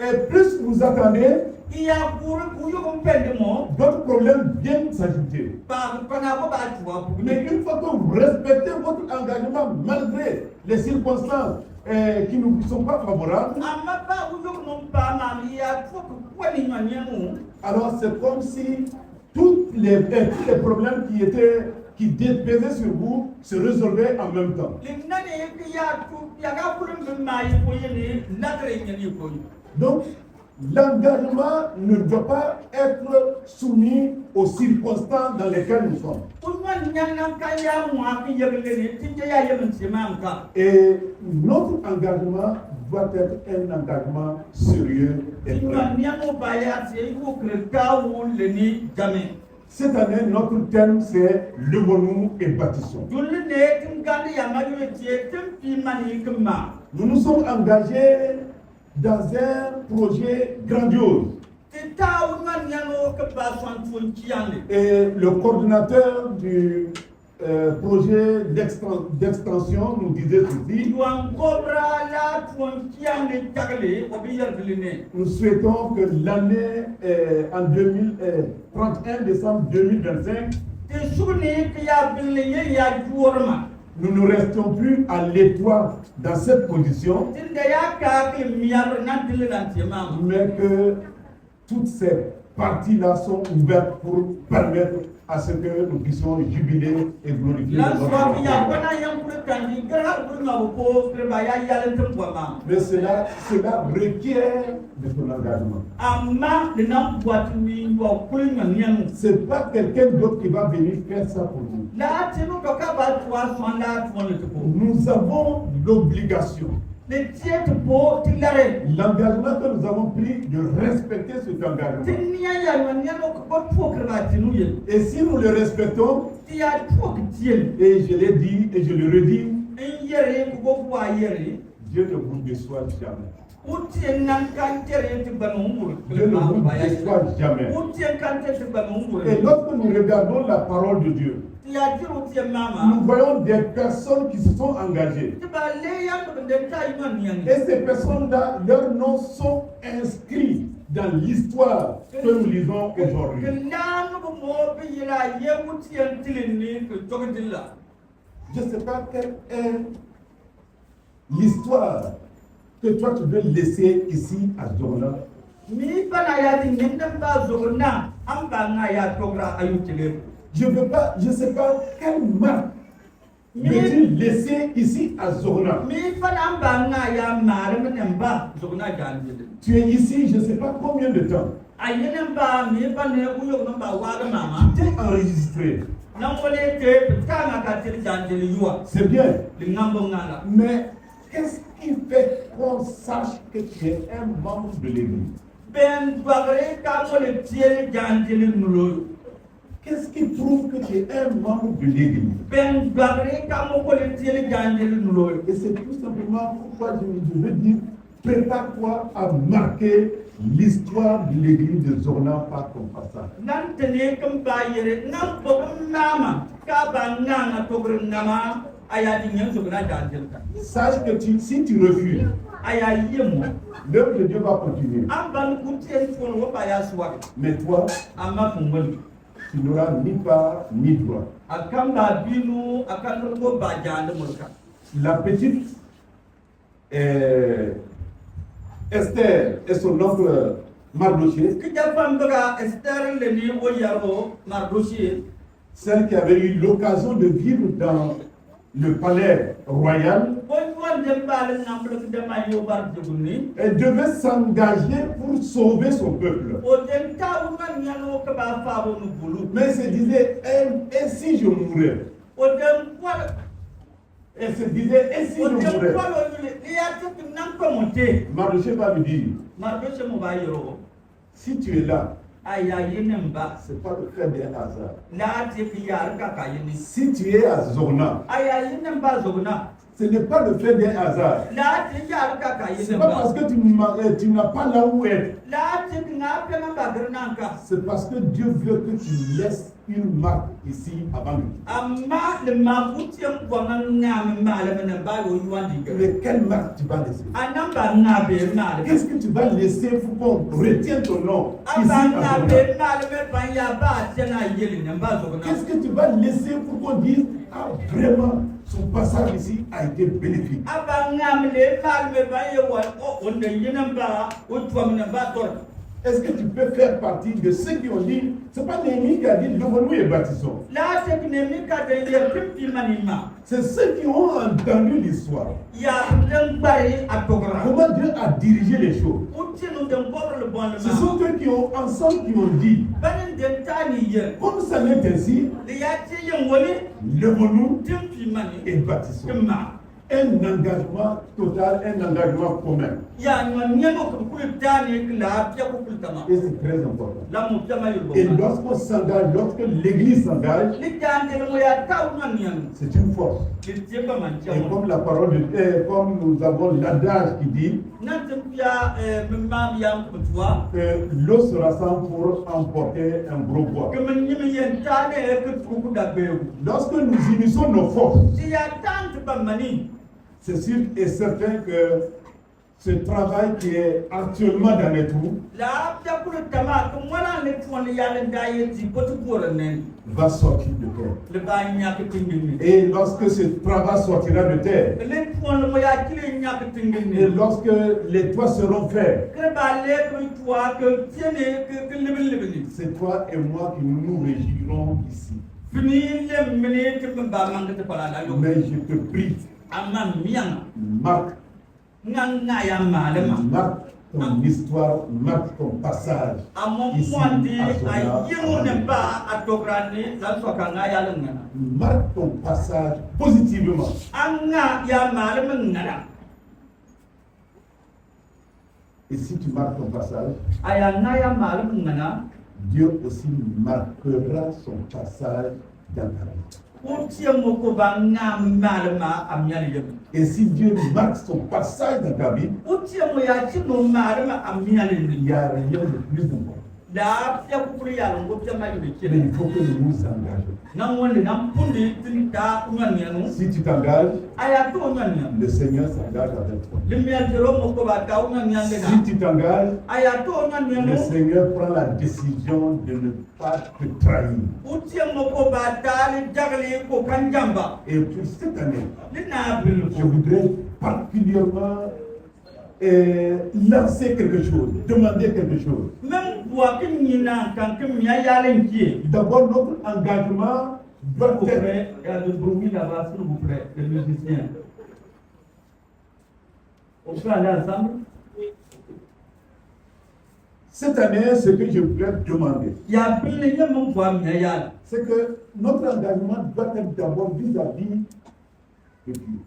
Et plus vous attendez, Il y a pour yo ko pende mo. d'autres problèmes viennent s'ajouter. Ba pana ko ba tuwa. Mais une fois que vous respectez votre engagement, malgré les circonstances qui ne vous sont pas favorables, Amma ba yo no ba ma ya ko ko ni nyanu. alors c'est comme si tous les problèmes qui pesaient sur vous se résolvaient en même temps. Limna ne ke ya tu ya ga kulum bin mai ko yene nagre nyani ko. Donc, l'engagement ne doit pas être soumis aux circonstances dans lesquelles nous sommes. Kunwa nyana ka ya mo api yegle ne tinje ya yemen semam ka. Et notre engagement doit être un engagement sérieux et Kunwa vrai. nyano ba ya se ko kreta wo le ni jamais. Cette année, notre thème, c'est levons-nous et bâtissons. Julle ne tingandi ya majure tie tempi mani kema. Nous nous sommes engagés dans un projet grandiose. Tita unwa nyano ke ba swan tun kiande. Et le coordinateur du projet d'extension nous disait ceci. Duan cobra la tun kiande tagle obi yerdeline. Nous souhaitons que l'année en 31 décembre 2025, Te sugni ke ya bille ya juorma. nous ne restions plus à l'étroit dans cette position, Tinde ya ka ke miar nan dile nan tiemam. mais que toutes ces parties-là sont ouvertes pour permettre à ce que nous puissions jubiler et glorifier La notre soif ya Dieu. bana yang kule kandi gara burna ko kreba ya yalen tempoma. Mais cela requiert de ton engagement. Amma de nam boîte mi wa kule nyanu. C'est pas quelqu'un d'autre qui va venir faire ça pour nous. La tenu ko ka ba twa son la twon le ko. Nous avons l'obligation, Le tiet po tilare. l'engagement que nous avons pris de respecter cet engagement. Tinia ya nyanu ko ba po kreba tinu ye. Et si nous le respectons, Tia po tien. et je l'ai dit et je le redis, En yere ko go wa yere. Dieu ne vous déçoit jamais. Utien nan kan tere te banumur. Dieu ne vous déçoit jamais. Utien kan te banumur. Et lorsque nous regardons la parole de Dieu, Tia jiru tien mama. nous voyons des personnes qui se sont engagées. Tiba le yang de ta iman yang. Et ces personnes-là, leurs noms sont inscrits dans l'histoire que nous lisons aujourd'hui. Kenanu mo be yela ye utien tilini ko jogdilla. Je ne sais pas quelle est l'histoire que toi tu veux laisser ici à Zorna. Mi bana ya di nindam ba zogna am ba na ya togra ayutile. Je ne sais pas quelle marque veux-tu laisser ici à Zorna. Mi bana am ba na ya mare menemba zogna janjile. Tu es ici, je ne sais pas combien de temps. Ayenen ba mi bana uyo namba wa mama. Tu t'es enregistré. Namole te kanga ka til janjile yuwa. C'est bien. Le ngambo ngala. Mais qu'est-ce qui fait qu'on sache que tu es un membre de l'église? Ben bagre ka mole tiel janjile nulo. Qu'est-ce qui prouve que tu es un membre de l'église? Ben bagre ka mole tiel janjile nulo. Et c'est tout simplement pourquoi je veux dire, prépare-toi à marquer l'histoire de l'église de Zorna par ton passage. Nan tene kam bayere nan bogum nama ka ba nana togre nama aya di nyen zogna janjile ka. Sache que si tu refuses, Aya yemo. l'œuvre de Dieu va continuer. Am ban kutien fon wo ba ya suwa. Mais toi, Amma fungol. tu n'auras ni part ni droit. Akamba binu akan ko ba jande mulka. La petite Esther et son oncle Mardoché, Kita fam daga Esther le ni o yaro Mardochie. celle qui avait eu l'occasion de vivre dans le palais royal, elle devait s'engager pour sauver son peuple. Mais elle se disait, et si je mourais? Elle se disait, et si je mourais? Mardochée va lui dire, si tu es là, c'est pas le fait d'un hasard. Si tu es à Zona, ce n'est pas le fait d'un hasard. C'est pas parce que tu n'as pas là où être. C'est parce que Dieu veut que tu laisses une marque ici avant lui. Mais quelle marque tu vas laisser? Qu'est-ce que tu vas laisser pour qu'on retienne ton nom ici à Zona? Qu'est-ce que tu vas laisser pour qu'on dise, ah vraiment, son passage ici a été bénéfique? Est-ce que tu peux faire partie de ceux qui ont dit, c'est pas Néhémie qui a dit, levons-nous et bâtissons. C'est ceux qui ont entendu l'histoire. Comment Dieu a dirigé les choses. Ce sont eux qui ont ensemble qui ont dit, comme ça n'est ainsi, levons-nous et bâtissons. Un engagement total, un engagement commun. Et c'est très important. Et lorsqu'on s'engage, lorsque l'Église s'engage, c'est une force. Et comme la parole de comme nous avons l'adage qui dit que l'eau se rassemble pour emporter un gros bois. Lorsque nous unissons nos forces, c'est sûr et certain que ce travail qui est actuellement dans les trous va sortir de terre. Et lorsque ce travail sortira de terre, et lorsque les toits seront faits, c'est toi et moi qui nous réjouirons ici. Mais je te prie, marque ton histoire, marque ton passage ici à Zona. Marque ton passage positivement. Et si tu marques ton passage, Dieu aussi marquera son passage dans ta vie. Et si Dieu marque son passage dans ta vie, il n'y a rien de plus important. Mais il faut que nous nous engageons. Si tu t'engages, le Seigneur s'engage avec toi. Si tu t'engages, le Seigneur prend la décision de ne pas te trahir. Et pour cette année, je voudrais particulièrement lancer quelque chose, demander quelque chose. D'abord, notre engagement doit être... Il y a le bruit là-bas, s'il vous plaît, les musiciens. On peut aller ensemble? Cette année, ce que je voudrais demander, c'est que notre engagement doit être d'abord vis-à-vis de Dieu.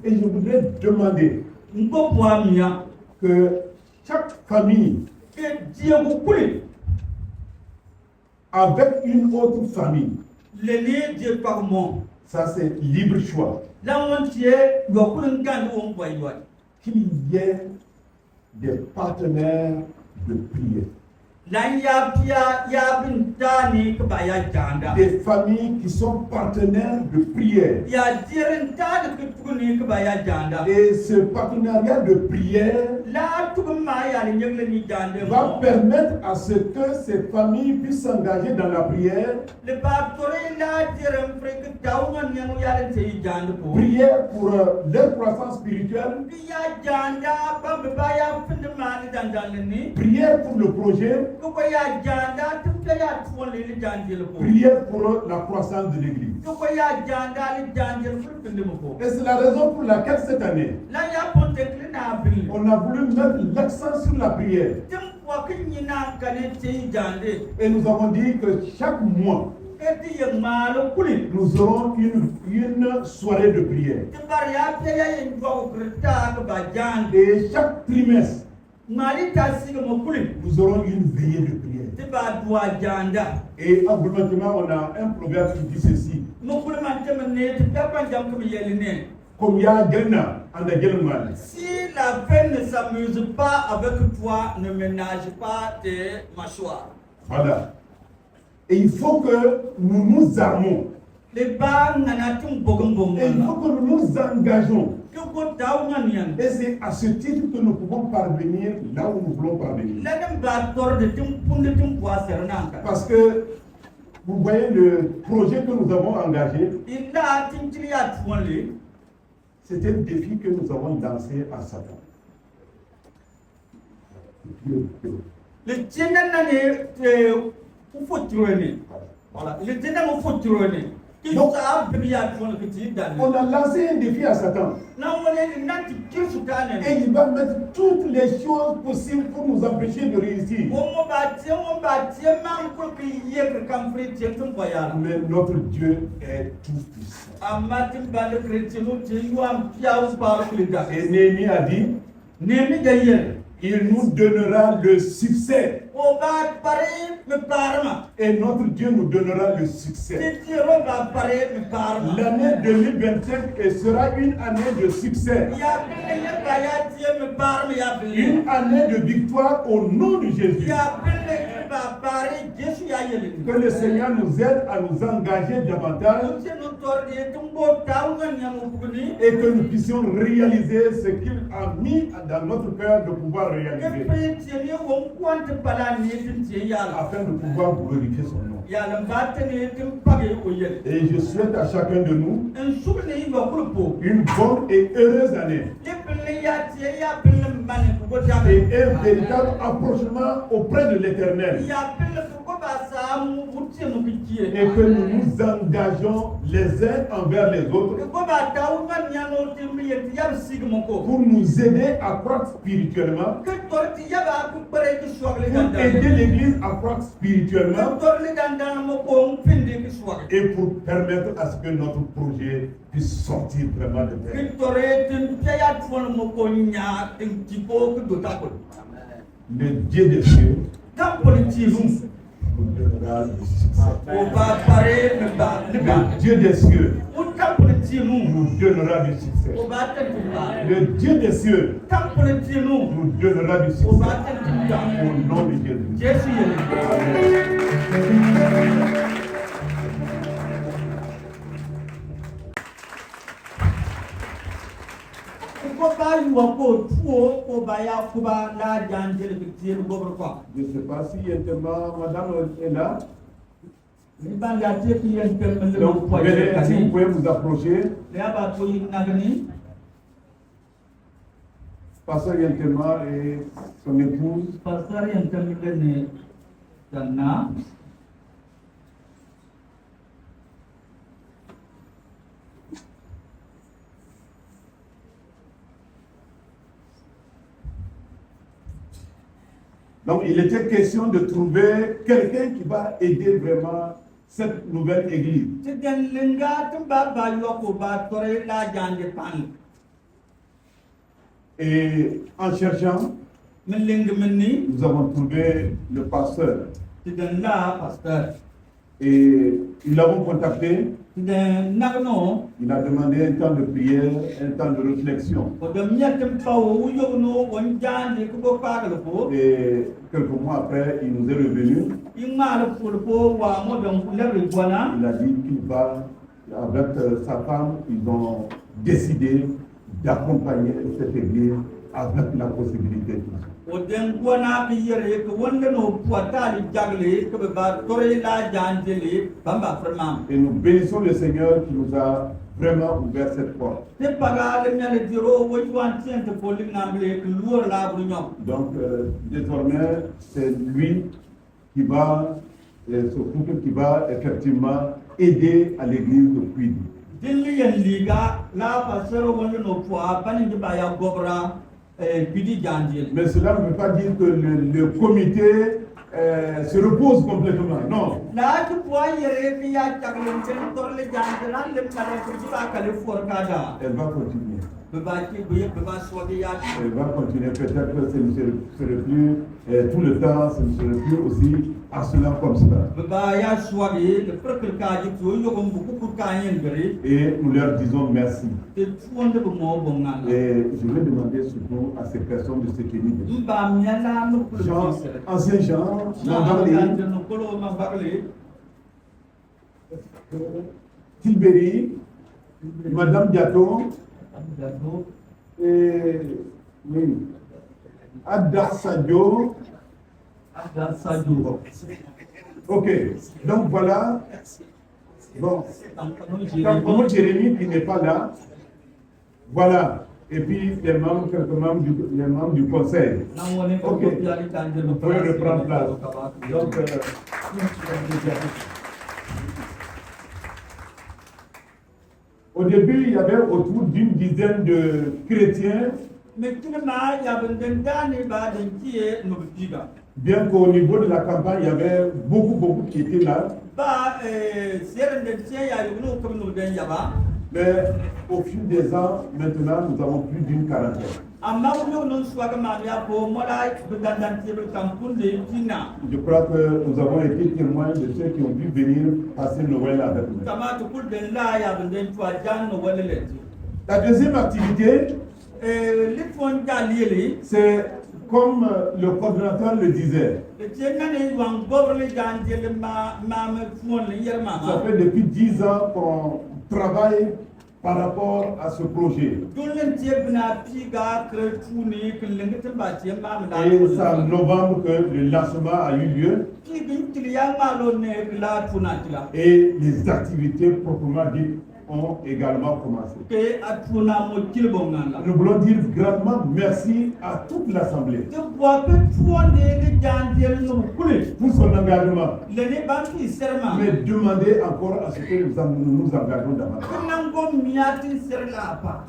Et je voudrais demander que chaque famille, avec une autre famille, ça c'est libre choix, qu'il y ait des partenaires de prière. Des familles qui sont partenaires de prière. Et ce partenariat de prière va permettre à ce que ces familles puissent s'engager dans la prière. Prière pour leur croissance spirituelle. Prière pour le projet. pe ya tuon le janjel ko Prière pour la croissance de l'Église. ko ya janda le janjel fur pinde mo ko Et c'est la raison pour laquelle cette année, la ya ponte klina bil on a voulu mettre l'accent sur la prière. tim ko kinyina kane ti jande Et nous avons dit que chaque mois, eti ye malo kuli nous aurons une soirée de prière. timbar ya pe ya yin go krita ko ba jande Et chaque trimestre, mari ta siga mo kuli nous aurons une veillée de prière. timba dua janda Et en gouvernement, on a un proverbe qui dit ceci. mo kuli man temne ti pa jam ko yeline Comme il y a Ghana, en Ghana, si la peine ne s'amuse pas avec toi, ne ménage pas tes mâchoires. voilà. Et il faut que nous nous armons. Les bancs n'anatum bogum Et il faut que nous nous engageons. que go dawnanian. Et c'est à ce titre que nous pouvons parvenir là où nous voulons parvenir. L'adam ba tor de tum punde tum poisernanka. Parce que vous voyez le projet que nous avons engagé, Il a tintriat fonli. c'est un défi que nous avons lancé à Satan. Le tjenanane ufotrone. Voilà, le tjenan ufotrone. Qui Donc, ça bria fon que ti dan. On a lancé un défi à Satan. Na wone nanti kirsutane. Et il va mettre toutes les choses possibles pour nous empêcher de réussir. Omo ba tie man ko ki yek kam fri tie tum boyala. Mais notre Dieu est tout puissant. Amatim ba le chrétienu ti yuam piaus ba ko lida. Et Néhémie a dit, Nemi gayer. il nous donnera le succès. O ba pare me parma. Et notre Dieu nous donnera le succès. Ti ro ba pare me parma. L'année 2025 sera une année de succès. Ya bille ba ya tie me parma ya bille. Une année de victoire au nom de Jésus. Ya bille ba pare Jésus ya yele. Que le Seigneur nous aide à nous engager davantage Ti no tor de tumbo tawngan nyam bugni. et que nous puissions réaliser ce qu'il a mis dans notre cœur de pouvoir Que réaliser chrétienu won kwante pala ni tin tie yala. afin de pouvoir glorifier son nom. Yala ba tene tim page o yele. Et je souhaite à chacun de nous En sukne yi ba kulpo. une bonne et heureuse année Lipin ya tie ya bin mane ko ta et be. un véritable approchement auprès de l'Éternel. Ya bin ko ba sa mu wutie mu bitie. Et que nous nous engageons les uns envers les autres Ko ba taw man nyano tim yeti ya sigmo ko. pour nous aider à croître spirituellement, Que torti ya ba ku pare ki swag le pour ganda. aider l'Église à croître spirituellement Tor le ganda mo ko pinde ki swag. et pour permettre à ce que notre projet puisse sortir vraiment de terre. Ki tore tin ya twon mo ko nya tin tipo ku do ta ko. Le Dieu des cieux Kam politi nous. nous donnera le succès. O ba pare me ba le ba. Le Dieu des cieux O kam politi nous. nous donnera du succès. O ba ta ba. Le Dieu des cieux Kam politi nous. nous donnera du O succès. ba ta ba. Au nom de Jésus. Jésus yele. Ko ba yuwa ko tuo ko ba ya ko ba la janjel bi tiel gobro ko. Je ne sais pas si madame est là. Ni ban ga tie ki yen tel me le Donc, ko venez, ya si vous ni. pouvez vous approcher. Le ba to yin nagani. Pasteur Yentema et son épouse. Pastor yen tel me ne tanna. Donc, il était question de trouver quelqu'un qui va aider vraiment cette nouvelle église. Ti den linga tum ba ba yo ko ba tore la janje pan. Et en cherchant, Min ling min ni nous avons trouvé le pasteur. ti den la pastor. Et nous l'avons contacté. Ti den nagno Il a demandé un temps de prière, un temps de réflexion. o de miatem pawo yo no won janje ko bo pagal ko. Et quelques mois après, il nous est revenu. Imar pour wa mo don lebre bona. Il a dit qu'il va, avec sa femme, ils ont décidé d'accompagner cette église avec la possibilité. O den bona bi yere ko wonde no puatali jagle ko be ba tore la janjele bamba vraiment. Et nous bénissons le Seigneur qui nous a vraiment ouvert cette porte. Te paga le nyale diro wo yuan tiente poling namble ko luor la bru nyom. Donc, désormais, c'est lui qui va ce couple qui va effectivement aider à l'église de Queen. Dilli yen liga la passer wonde no poa bani de baya gobra bidi jandil. Mais cela ne veut pas dire que le comité se repose complètement. Non. La tu poa yere ki ya taklen ten torle jandila le kale ko ba kale forkada. Elle va continuer. Be ba ki be ba swagi ya. Elle va continuer. Peut-être que ce ne serait plus tout le temps, ce ne serait plus aussi harcelant comme cela. Be ba ya swagi le purple ka ji to yo ko bu ku ka yen beri. Et nous leur disons merci. Te tuonde be mo bonga. Et je vais demander surtout à ces personnes de se tenir debout. Mba miala no ku. Jean, ancien Jean, Tilbury, Madame Diaton, et oui, Adda Sadio. Ok, donc voilà. Bon, Tampon Jérémy qui n'est pas là. Voilà. Et puis les membres, les membres du conseil. Ok, vous pouvez reprendre place. Donc, au début, il y avait autour d'une dizaine de chrétiens. Bien qu'au niveau de la campagne, il y avait beaucoup qui étaient là. Mais au fil des ans, maintenant, nous avons plus d'une quarantaine. Je crois que nous avons été témoins de ceux qui ont pu venir passer Noël avec nous. La deuxième activité, c'est comme le coordinateur le disait. Ça fait depuis 10 ans qu'on travaille par rapport à ce projet. Et c'est en novembre que le lancement a eu lieu. Et les activités proprement dites ont également commencé. Nous voulons dire grandement merci à toute l'Assemblée pour son engagement. Mais demander encore à ce que nous nous engageons davantage.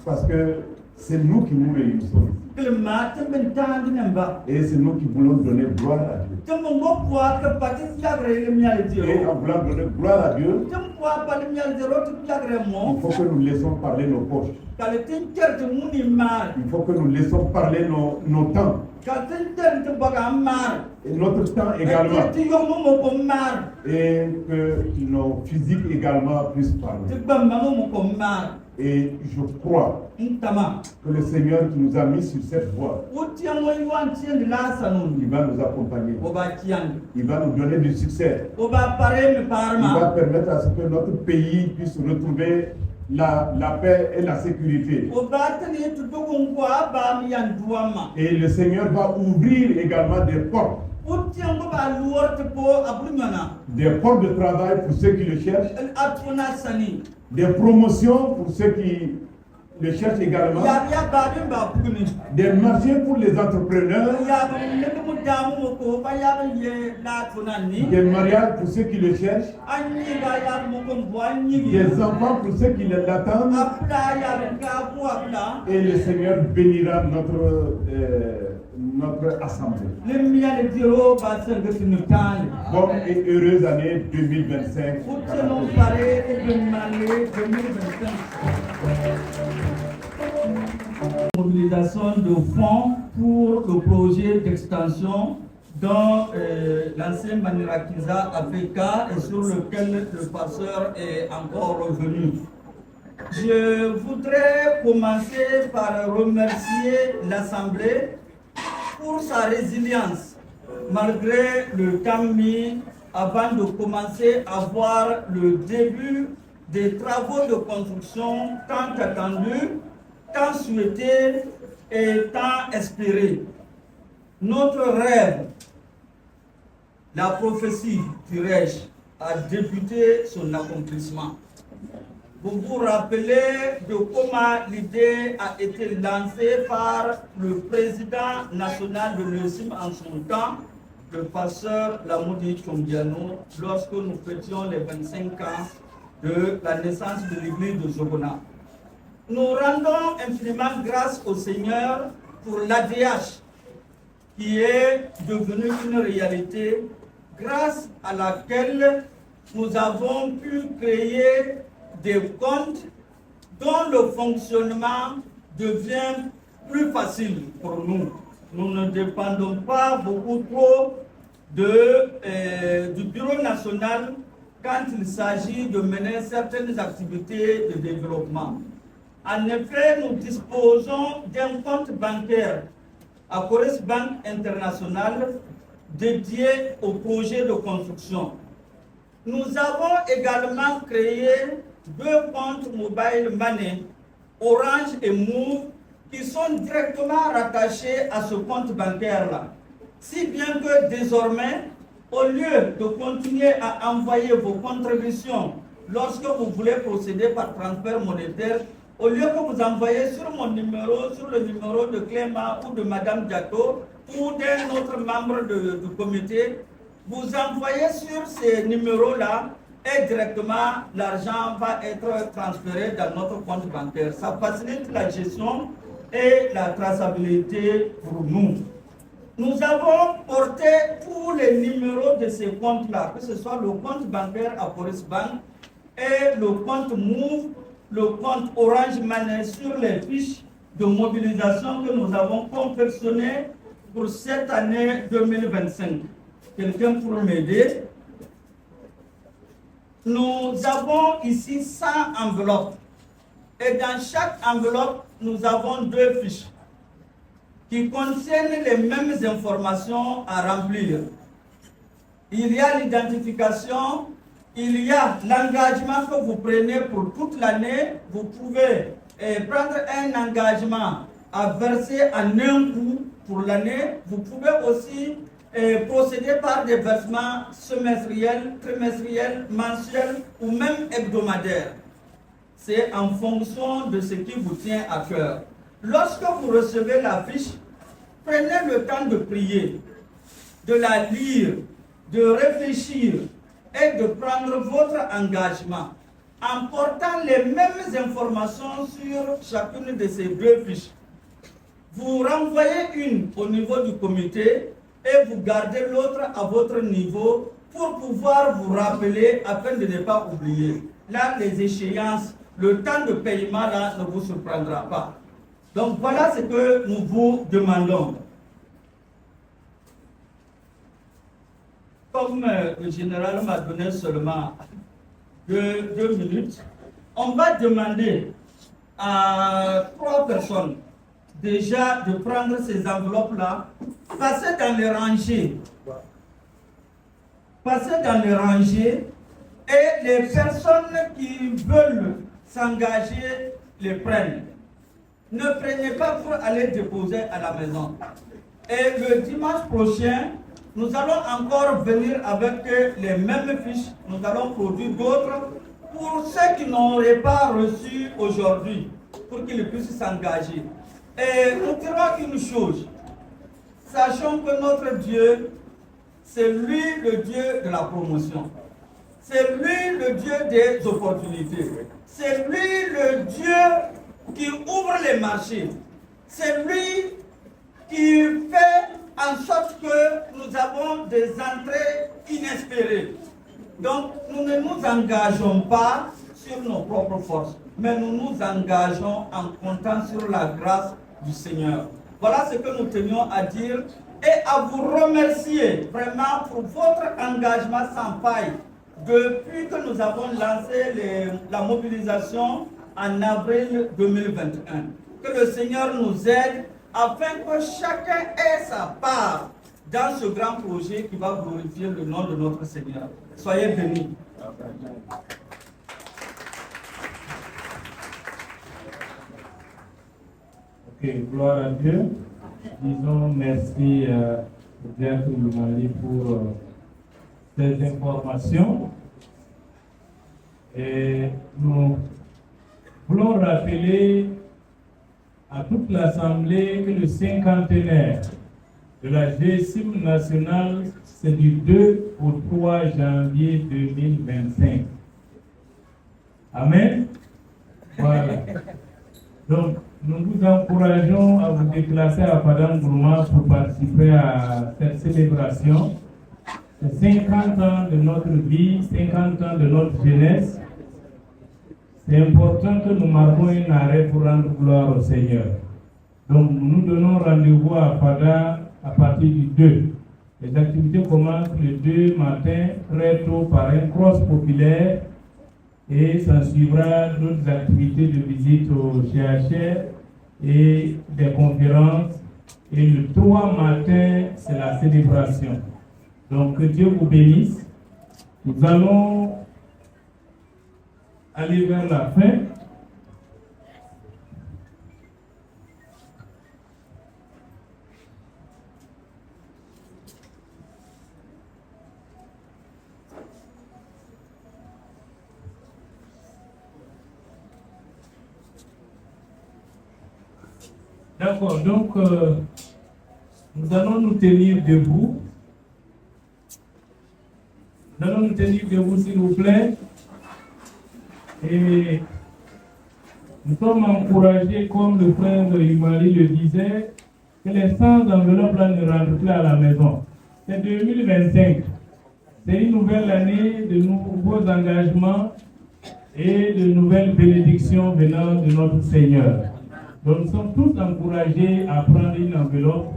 Parce que c'est nous qui nous réunissons. Et c'est nous qui voulons donner gloire à Dieu. Et en voulant donner gloire à Dieu, il faut que nous laissons parler nos poches. Il faut que nous laissons parler nos temps. Et notre temps également. Et que nos physiques également puissent parler. Et je crois que le Seigneur qui nous a mis sur cette voie, il va nous accompagner. Il va nous donner du succès. Il va permettre à ce que notre pays puisse retrouver la paix et la sécurité. Et le Seigneur va ouvrir également des portes. Des portes de travail pour ceux qui le cherchent. Des promotions pour ceux qui le cherchent également. Des marchés pour les entrepreneurs. Des mariages pour ceux qui le cherchent. Des enfants pour ceux qui l'attendent. Et le Seigneur bénira notre assemblée. Bonne et heureuse année 2025. Mobilisation de fonds pour le projet d'extension dans l'ancien Manirakiza Africa et sur lequel le pasteur est encore revenu. Je voudrais commencer par remercier l'Assemblée pour sa résilience, malgré le temps mis avant de commencer à voir le début des travaux de construction tant attendus, tant souhaités et tant espérés. Notre rêve, la prophétie, dirais-je, a débuté son accomplissement. Vous vous rappelez de comment l'idée a été lancée par le président national de l'ESIM en son temps, le pasteur Lamoudi Chombiano lorsque nous fêtions les 25 ans de la naissance de l'église de Jogona. Nous rendons infiniment grâce au Seigneur pour l'ADH qui est devenue une réalité grâce à laquelle nous avons pu créer des comptes dont le fonctionnement devient plus facile pour nous. Nous ne dépendons pas beaucoup trop du Bureau national quand il s'agit de mener certaines activités de développement. En effet, nous disposons d'un compte bancaire à Coris Bank International dédié au projet de construction. Nous avons également créé 2 comptes mobile money, Orange et Move, qui sont directement rattachés à ce compte bancaire-là. Si bien que désormais, au lieu de continuer à envoyer vos contributions lorsque vous voulez procéder par transfert monétaire, au lieu que vous envoyez sur mon numéro, sur le numéro de Clément ou de Madame Diato ou d'un autre membre du comité, vous envoyez sur ces numéros-là et directement l'argent va être transféré dans notre compte bancaire. Ça facilite la gestion et la traçabilité pour nous. Nous avons porté tous les numéros de ces comptes-là, que ce soit le compte bancaire à Coris Bank et le compte Move, le compte Orange Money sur les fiches de mobilisation que nous avons confectionnées pour cette année 2025. Quelqu'un pour m'aider? Nous avons ici 100 enveloppes et dans chaque enveloppe, nous avons 2 fiches qui contiennent les mêmes informations à remplir. Il y a l'identification, il y a l'engagement que vous prenez pour toute l'année. Vous pouvez prendre un engagement à verser en un coup pour l'année. Vous pouvez aussi procéder par des versements semestriels, trimestriels, mensuels ou même hebdomadaires. C'est en fonction de ce qui vous tient à cœur. Lorsque vous recevez la fiche, prenez le temps de prier, de la lire, de réfléchir et de prendre votre engagement en portant les mêmes informations sur chacune de ces 2 fiches. Vous renvoyez une au niveau du comité et vous gardez l'autre à votre niveau pour pouvoir vous rappeler afin de ne pas oublier. Là, les échéances, le temps de paiement là ne vous surprendra pas. Donc voilà ce que nous vous demandons. Comme le général m'a donné seulement 2 minutes, on va demander à 3 personnes déjà de prendre ces enveloppes-là, passer dans les rangées. Passer dans les rangées et les personnes qui veulent s'engager les prennent. Ne prenez pas pour aller déposer à la maison. Et le dimanche prochain, nous allons encore venir avec les mêmes fiches. Nous allons produire d'autres pour ceux qui n'auraient pas reçu aujourd'hui, pour qu'ils puissent s'engager. Et nous dirons une chose. Sachons que notre Dieu, c'est lui le Dieu de la promotion. C'est lui le Dieu des opportunités. C'est lui le Dieu qui ouvre les marchés. C'est lui qui fait en sorte que nous avons des entrées inespérées. Donc, nous ne nous engageons pas sur nos propres forces, mais nous nous engageons en comptant sur la grâce du Seigneur. Voilà ce que nous tenions à dire et à vous remercier vraiment pour votre engagement sans faille depuis que nous avons lancé la mobilisation en avril 2021. Que le Seigneur nous aide afin que chacun ait sa part dans ce grand projet qui va glorifier le nom de notre Seigneur. Soyez bénis. Ok, gloire à Dieu. Disons merci au diacre Mali pour ces informations. Et nous voulons rappeler à toute l'Assemblée que le cinquantenaire de la GSIM nationale, c'est du 2 au 3 janvier 2025. Amen. Voilà. Donc, nous vous encourageons à vous déplacer à Padang Gourma pour participer à cette célébration. C'est 50 ans de notre vie, 50 ans de notre jeunesse. C'est important que nous marquons un arrêt pour rendre gloire au Seigneur. Donc, nous donnons rendez-vous à Pada à partir du 2. Les activités commencent le 2 matin, très tôt, par un cross populaire. Et ça suivra d'autres activités de visite au GHR et des conférences. Et le 3 matin, c'est la célébration. Donc, que Dieu vous bénisse. Nous allons aller vers la fin. D'accord, donc nous allons nous tenir debout. Nous allons nous tenir debout, s'il vous plaît. Et nous sommes encouragés, comme le frère Yumali le disait, que les 100 enveloppes là ne rentrent plus à la maison. C'est 2025. C'est une nouvelle année de nouveaux engagements et de nouvelles bénédictions venant de notre Seigneur. Donc nous sommes tous encouragés à prendre une enveloppe.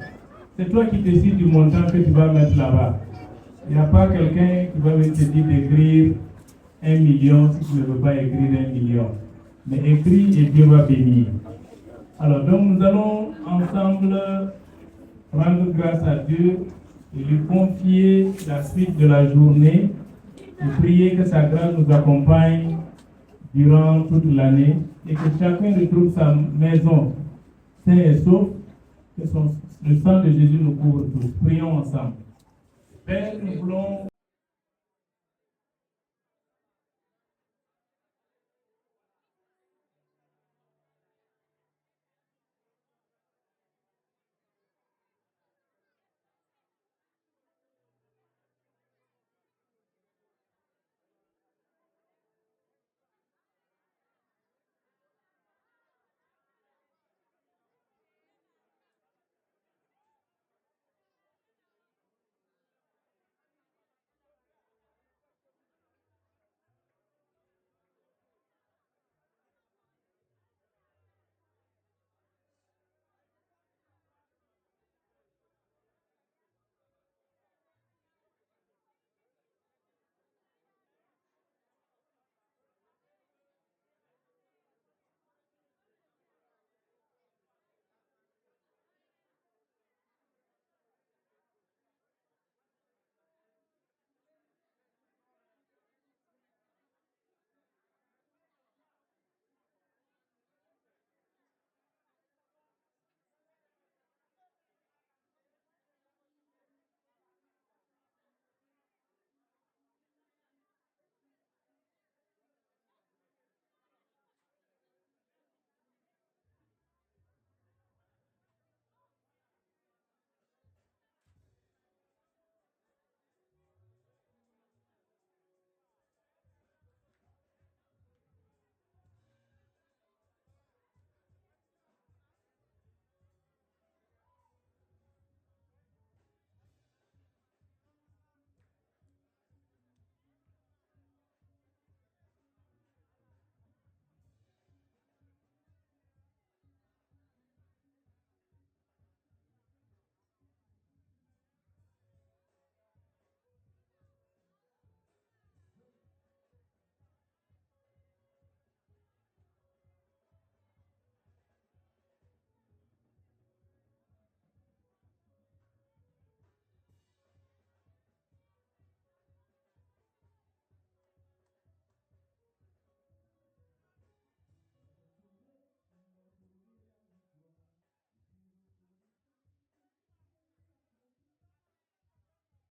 C'est toi qui décides du montant que tu vas mettre là-bas. Il n'y a pas quelqu'un qui va te dire d'écrire 1 million si tu ne veux pas écrire 1 million. Mais écris et Dieu va bénir. Alors donc nous allons ensemble rendre grâce à Dieu et lui confier la suite de la journée et prier que sa grâce nous accompagne durant toute l'année et que chacun retrouve sa maison sain et sauf, que le sang de Jésus nous couvre tous. Prions ensemble. Père, nous voulons